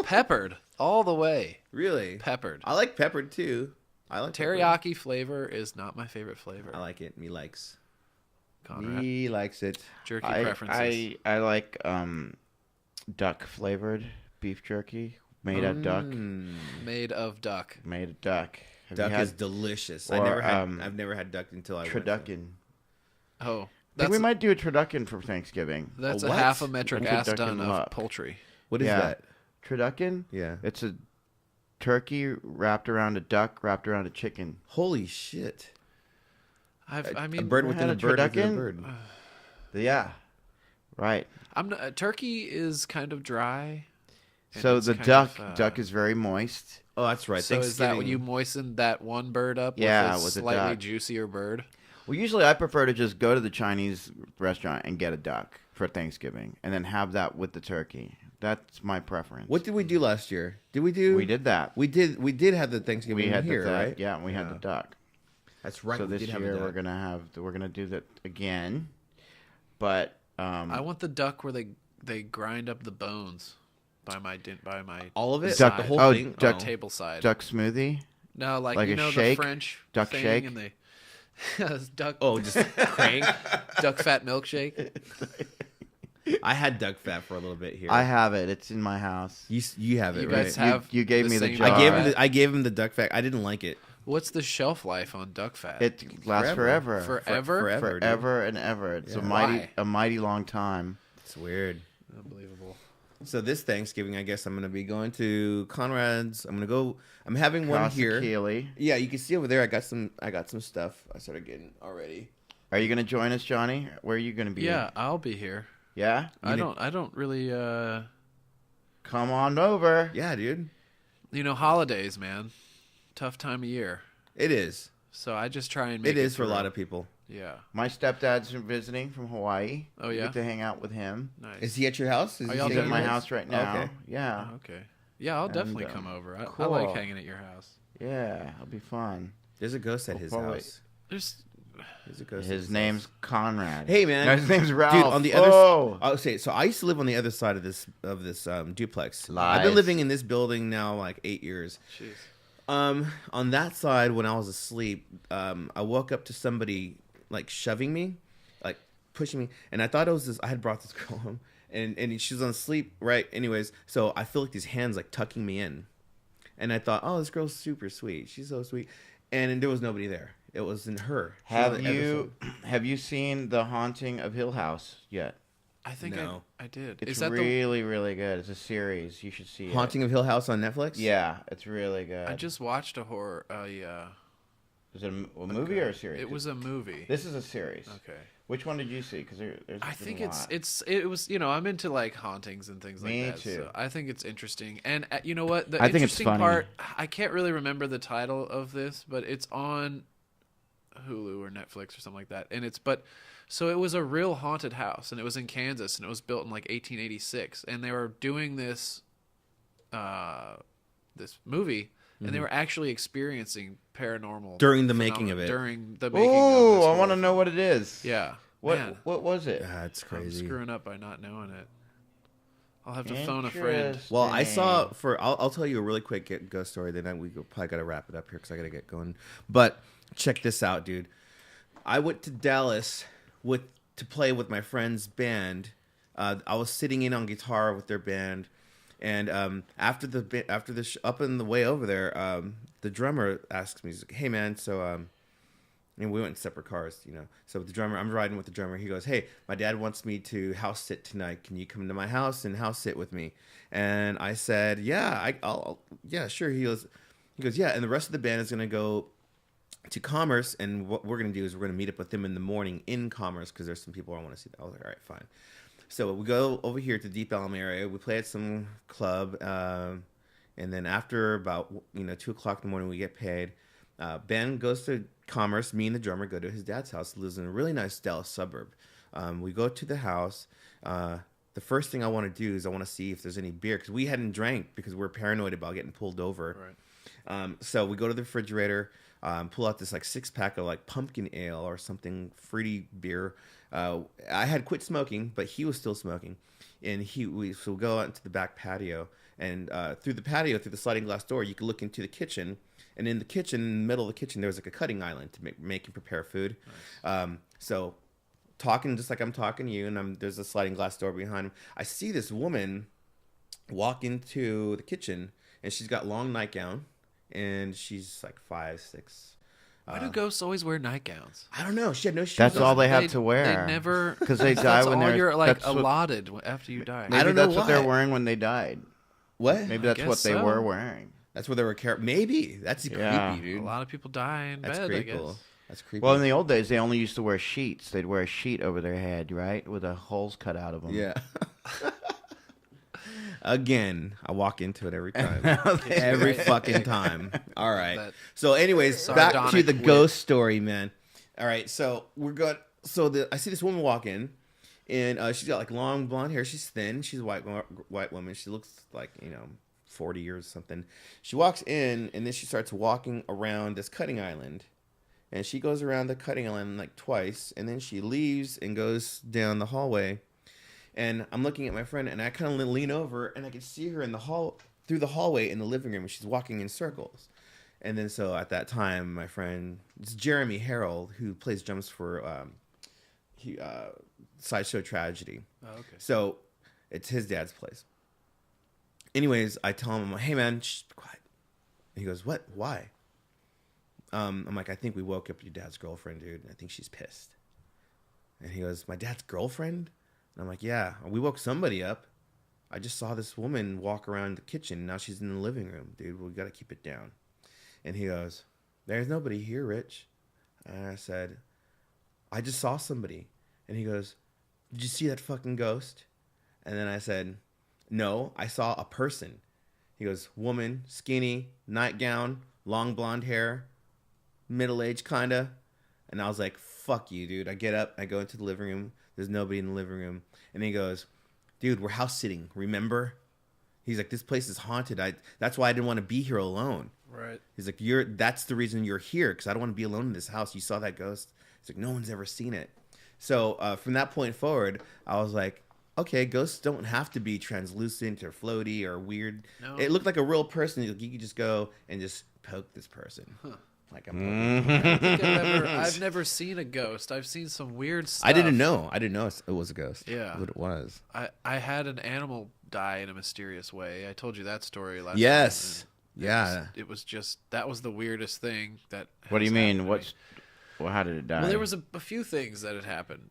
peppered all the way. really. Peppered. I like peppered too. I like peppered. Teriyaki flavor is not my favorite flavor. I like it. Me likes. Conrad. Me likes it. Jerky preferences. I like duck flavored beef jerky made of duck. Made of duck. Made of duck. Have Duck you had is delicious. or, I've never had duck until I went to- turducken? Oh, I think that's we might do a turducken for Thanksgiving. that's A a what? half a metric Turducken ass done of luck. poultry. What is Yeah. that? Turducken? Yeah. It's a turkey wrapped around a duck wrapped around a chicken. Holy shit! I A mean, bird never within had a a bird within a turducken? bird. Yeah. Right. turkey is kind of dry. and So it's the kind duck of, duck is very moist. Oh, that's right. So is that when you Thanksgiving. moisten that one bird up Yeah, with a with a slightly duck. juicier bird? Well, usually I prefer to just go to the Chinese restaurant and get a duck for Thanksgiving and then have that with the turkey. That's my preference. What did we do last year? Did we do? We did that. We did have the Thanksgiving We had here, the duck. right? Yeah, we had the duck. That's right. So we this did have year the we're duck. gonna do that again, but I want the duck where they grind up the bones by my all of it, Duck- the whole oh, thing. duck- table side. duck smoothie. No, like like you a know shake? the French Duck thing shake? and they duck Oh, just crank. duck fat milkshake. I had duck fat for a little bit here. I have it. It's in my house. You have it, You right? guys have You gave me the same jar. I gave him the duck fat. I didn't like it. What's the shelf life on duck fat? It lasts forever. Forever? Forever and ever. It's Yeah. Why? a mighty long time. It's weird. Unbelievable. So this Thanksgiving, I guess I'm gonna be going to Conrad's. I'm having one Casa here. Keely. Yeah, you can see over there. I got some stuff. I started getting already. Are you gonna join us, Johnny? Where are you gonna be? Yeah, I'll be here. Yeah. I don't really Come on over. Yeah, dude. holidays, man. Tough time of year. It is. So I just try and make It is for a through. lot of people. Yeah. My stepdad's visiting from Hawaii. Oh, You yeah? get to hang out with him. Nice. Is he at your house? Is Are he y'all He's staying at my yours? house right now. Okay. Yeah. Oh, okay. Yeah, I'll definitely And, come over. I cool. like hanging at your house. Yeah. It'll be fun. There's a ghost at his probably- house. There's There's a ghost. at His house. name's Conrad. Hey, man. No, his name's Ralph. Dude, on the other Oh. I'll say so. I used to live on the other side of this duplex. I've Lies. been living in this building now like 8 years. jeez. On that side, when I was asleep, I woke up to somebody like shoving me, like pushing me, and I thought it was this. I had brought this girl home, and she was on sleep, right? Anyways, so I feel like these hands like tucking me in, and I thought, oh, this girl's super sweet. She's so sweet, and there was nobody there. It wasn't her. She Have was in the you episode. have you seen The Haunting of Hill House yet? I think No. I did. It's Is that really, really good. It's a series. You should see Haunting it. of Hill House on Netflix? Yeah, it's really good. I just watched a horror. Yeah. Is it a movie or a series? It was a movie. This is a series. Okay. Which one did you see? Because there's I been think a lot. it was I'm into like hauntings and things like Me that. too. So I think it's interesting. And you know what? The I think it's interesting funny. part, I can't really remember the title of this, but it's on Hulu or Netflix or something like that. And so it was a real haunted house, and it was in Kansas, and it was built in like 1886, and they were doing this this movie, and they were actually experiencing paranormal During the making of it. During the making of Ooh, this I want to horror know film. what it is. Yeah. What Man, what was it? That's I'm crazy. screwing up by not knowing it. I'll have to phone a friend. Well, I saw Interesting. I'll tell you a really quick ghost story. Then we probably got to wrap it up here because I got to get going. But check this out, dude. I went to Dallas to play with my friend's band. I was sitting in on guitar with their band, and after the up in the way over there, the drummer asks me, he's like, "Hey man, so and we went in separate cars, you know. So with the drummer, I'm riding with the drummer. He goes, "Hey, my dad wants me to house sit tonight. Can you come to my house and house sit with me?" And I said, "Yeah, yeah, sure." He goes, "Yeah." And the rest of the band is gonna go to Commerce, and what we're gonna do is we're gonna meet up with them in the morning in Commerce because there's some people I want to see. I was like, "All right, fine." So we go over here to Deep Elm area. We play at some club, and then after about 2:00 in the morning, we get paid. Ben goes to Commerce. Me and the drummer go to his dad's house. He lives in a really nice Dallas suburb. We go to the house. The first thing I want to do is I want to see if there's any beer because we hadn't drank because we're paranoid about getting pulled over. Right. So we go to the refrigerator, pull out this like 6-pack of like pumpkin ale or something fruity beer. I had quit smoking, but he was still smoking, and we go out into the back patio, and through the sliding glass door, you can look into the kitchen. And in the kitchen, in the middle of the kitchen, there was like a cutting island to make and prepare food. Nice. So talking just like I'm talking to you, and there's a sliding glass door behind him. I see this woman walk into the kitchen, and she's got long nightgown, and she's like 5'6". Why do ghosts always wear nightgowns? I don't know. She had no shoes. That's on. all they have to wear. They never because they die that's when all they're you're like that's what- allotted after you die. Maybe I don't know that's what they're why. wearing when they died. What? Maybe that's guess what they so. were wearing. That's where they were Maybe. That's Yeah. creepy, A dude. lot of people die in That's bed, I creepy. guess. That's creepy. Well, in the old days, they only used to wear sheets. They'd wear a sheet over their head, right, with the holes cut out of them. Yeah. Again, I walk into it every time. Every fucking time. All right. That So, anyways, back to sardonic the wit. ghost story, man. All right. So we're good. So I see this woman walk in, and she's got like long blonde hair. She's thin. She's a white woman. She looks like 40 years something. She walks in, and then she starts walking around this cutting island. And she goes around the cutting island like twice, and then she leaves and goes down the hallway. And I'm looking at my friend, and I kind of lean over, and I can see her in the through the hallway in the living room, and she's walking in circles. And then so at that time, my friend, it's Jeremy Harold, who plays drums for Sideshow Tragedy. Oh, okay. So it's his dad's place. Anyways, I tell him, I'm like, "Hey man, shh, be quiet." And he goes, "What? Why?" I'm like, "I think we woke up your dad's girlfriend, dude. I think she's pissed." And he goes, "My dad's girlfriend?" And I'm like, "Yeah, we woke somebody up. I just saw this woman walk around the kitchen. Now she's in the living room, dude. We got to keep it down." And he goes, "There's nobody here, Rich." And I said, "I just saw somebody." And he goes, "Did you see that fucking ghost?" And then I said, "No, I saw a person." He goes, "Woman, skinny, nightgown, long blonde hair, middle-aged kinda." And I was like, "Fuck you, dude." I get up, I go into the living room. There's nobody in the living room. And he goes, "Dude, we're house sitting, remember?" He's like, "This place is haunted. That's why I didn't want to be here alone." Right. He's like, "That's the reason you're here, because I don't want to be alone in this house. You saw that ghost." He's like, "No one's ever seen it." So from that point forward, I was like, okay, ghosts don't have to be translucent or floaty or weird. No. It looked like a real person. You could just go and just poke this person. Huh. Like I'm poking. I think I've never seen a ghost. I've seen some weird stuff. I didn't know it was a ghost. Yeah. What it was. I had an animal die in a mysterious way. I told you that story last Yes. time. Yeah. It was just, that was the weirdest thing that What do you has mean? happened to What's me. Well, how did it die? Well, there was a few things that had happened.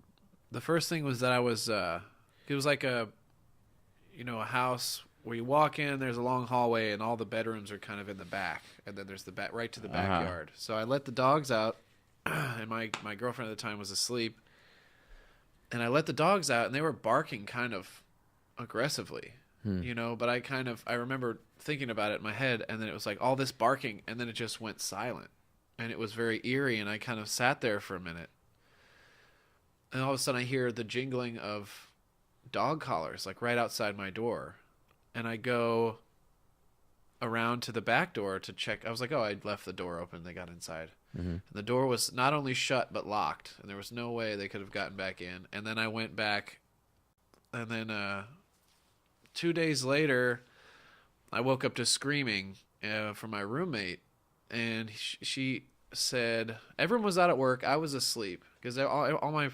The first thing was that I was, it was like a house where you walk in, there's a long hallway, and all the bedrooms are kind of in the back, and then there's the right to the backyard. So I let the dogs out, and my girlfriend at the time was asleep, and I let the dogs out, and they were barking kind of aggressively, but I remember thinking about it in my head, and then it was like all this barking, and then it just went silent. And it was very eerie, and I kind of sat there for a minute. And all of a sudden I hear the jingling of dog collars, like right outside my door. And I go around to the back door to check. I was like, oh, I left the door open. They got inside. Mm-hmm. And the door was not only shut, but locked. And there was no way they could have gotten back in. And then I went back. And then 2 days later, I woke up to screaming from my roommate. And she said, everyone was out at work. I was asleep because all my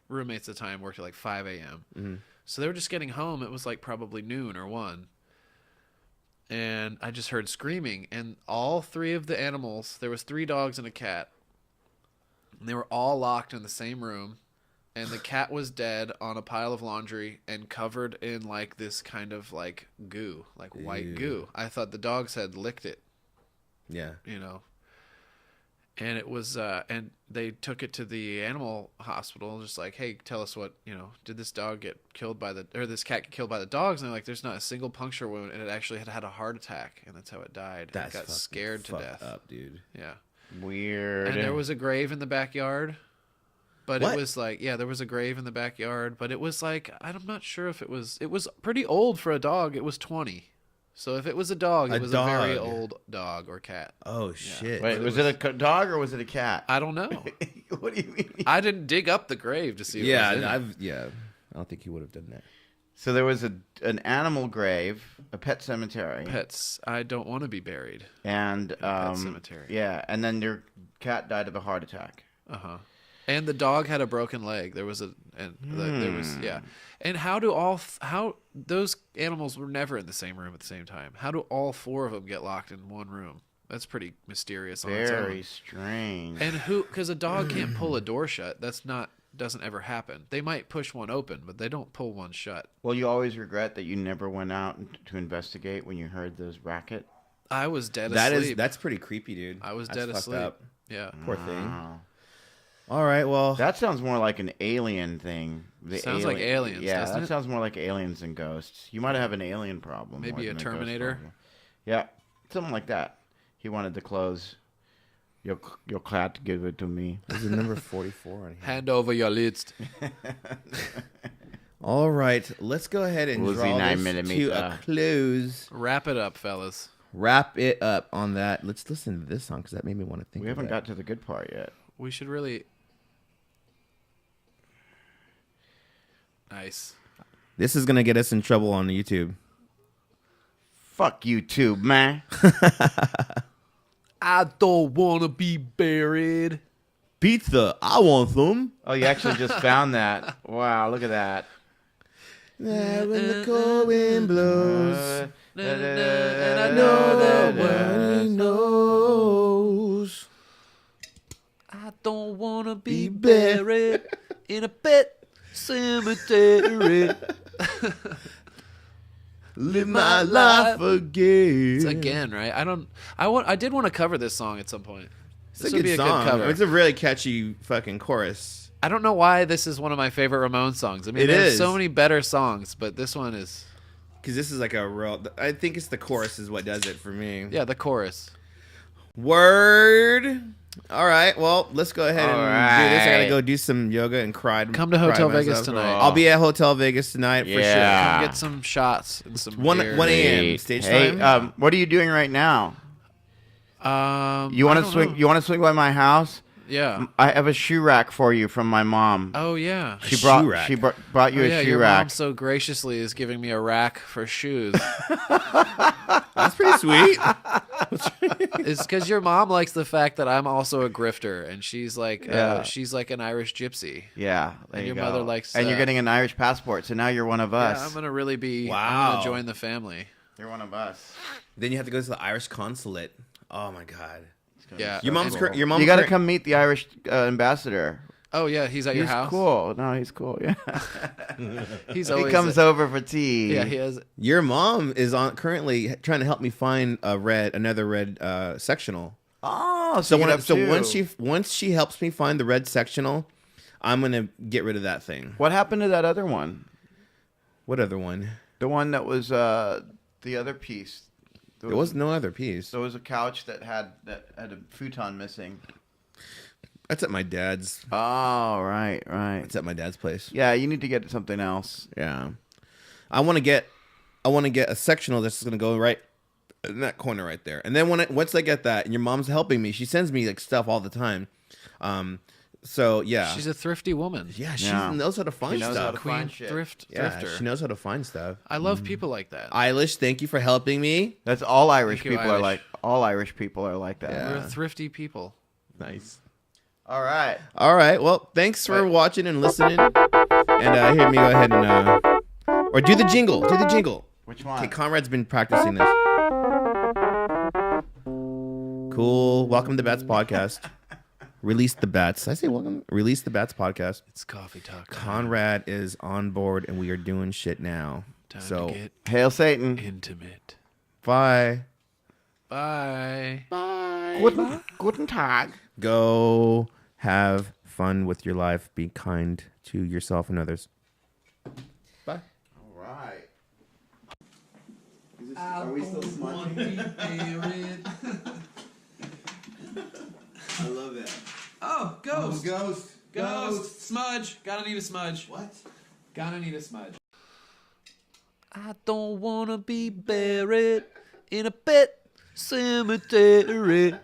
roommates at the time worked at like 5 a.m. Mm-hmm. So they were just getting home. It was like probably noon or 1. And I just heard screaming. And all 3 of the animals, there was 3 dogs and a cat. And they were all locked in the same room. And the cat was dead on a pile of laundry and covered in like this kind of like goo, like white goo. I thought the dogs had licked it. Yeah. And it was, and they took it to the animal hospital, just like, hey, tell us what, did this dog get killed this cat get killed by the dogs? And they're like, there's not a single puncture wound, and it actually had a heart attack, and that's how it died. It got scared to death. Up, dude. Yeah. Weird. And there was a grave in the backyard, but What? it was like, there was a grave in the backyard, but it was like, I'm not sure if it was pretty old for a dog. It was 20. So if it was a dog, it was a very old dog or cat. Oh, shit. Wait, was it a dog or was it a cat? I don't know. What do you mean? I didn't dig up the grave to see what was in it. I don't think he would have done that. So there was an animal grave, a pet cemetery. Pets. I don't want to be buried. And in a pet cemetery. Yeah, and then your cat died of a heart attack. Uh-huh. And the dog had a broken leg. There was And how do those animals were never in the same room at the same time? How do all 4 of them get locked in one room? That's pretty mysterious on its own. Very strange. And because a dog can't pull a door shut. Doesn't ever happen. They might push one open, but they don't pull one shut. Well, you always regret that you never went out to investigate when you heard those racket. I was dead asleep. That's pretty creepy, dude. I was That's dead fucked asleep. up. Yeah. Poor thing. Wow. All right, well. That sounds more like an alien thing. Like aliens, yeah, doesn't that it? sounds more like aliens than ghosts. You might have an alien problem. Maybe more a than ghost Terminator? problem. Yeah, something like that. He wanted the clothes. Your cat, give it to me. This is number 44 on here. Hand over your list. All right, let's go ahead and Uzi draw 9mm. this to a close. Wrap it up, fellas. Wrap it up on that. Let's listen to this song because that made me want to think. We haven't got to the good part yet. We should really... Nice. This is going to get us in trouble on YouTube. Fuck YouTube, man. I don't want to be buried. Pizza, I want some. Oh, you actually just found that. Wow, look at that. When the cold wind blows, And I know know the world knows. I don't want to be buried in a pet cemetery. Live my life again. It's again, right? I did want to cover this song at some point. It's This a would good be a song. good cover. It's a really catchy fucking chorus. I don't know why this is one of my favorite Ramones songs. I mean, It there's is. so many better songs, but this one is... Because this is like a real... I think it's the chorus is what does it for me. Yeah, the chorus. Word. All right. Well, let's go ahead and All do this. I got to right. go do some yoga and cry. Come to cry Hotel Vegas myself. tonight. I'll be at Hotel Vegas tonight for Yeah. Come get some shots and some 1 beer. 1 a.m. Hey, stage hey, time. what are you doing right now? You want to swing? Know. You want to swing by my house? Yeah. I have a shoe rack for you from my mom. Oh, yeah. She shoe brought rack? she brought you Oh, a yeah, shoe your rack. mom so graciously is giving me a rack for shoes. That's pretty sweet. It's because your mom likes the fact that I'm also a grifter, and she's like, Yeah. she's like an Irish gypsy. Yeah, there And you your go. mother likes, and you're getting an Irish passport, so now you're one of us. Yeah, I'm gonna really be. Wow. I'm gonna join the family. You're one of us. Then you have to go to the Irish consulate. Oh my god. Yeah. Your mom's And- your mom. You got to come meet the Irish ambassador. Oh yeah, he's at your He's house. cool. No, he's cool. Yeah. He's He always comes over for tea. Yeah, he has. Your mom is on currently trying to help me find another red sectional. Oh, So you get up too. once she helps me find the red sectional, I'm gonna get rid of that thing. What happened to that other one? What other one? The one that was the other piece. There was no other piece. There was a couch that had a futon missing. That's at my dad's. Oh, right. It's at my dad's place. Yeah, you need to get something else. Yeah, I want to get a sectional that's gonna go right in that corner right there. And then once I get that, and your mom's helping me, she sends me like stuff all the time. So yeah, She's a thrifty woman. yeah, she Yeah. knows how to find She knows how stuff. to Queen find shit. Yeah, thrifter. she knows how to find stuff. I love people like that. Eilish, thank you for helping me. That's all Irish Thank you, people are Irish. like. All Irish people are like that. Yeah. We're thrifty people. Nice. All right. All right. Well, thanks for watching and listening. And here, me go ahead and or do the jingle. Do the jingle. Which one? Okay, Conrad's been practicing this. Cool. Welcome to Bats Podcast. Release the Bats. I say welcome. Release the Bats Podcast. It's coffee talk. Conrad is on board, and we are doing shit now. Time So, to get Hail Satan. intimate. bye. Bye. Guten Tag. Go have fun with your life. Be kind to yourself and others. Bye. All right. Are we still smudging? I love that. Oh, ghost. Ghost. Ghost. Smudge. Gotta need a smudge. What? Gotta need a smudge. I don't wanna be buried in a pet cemetery.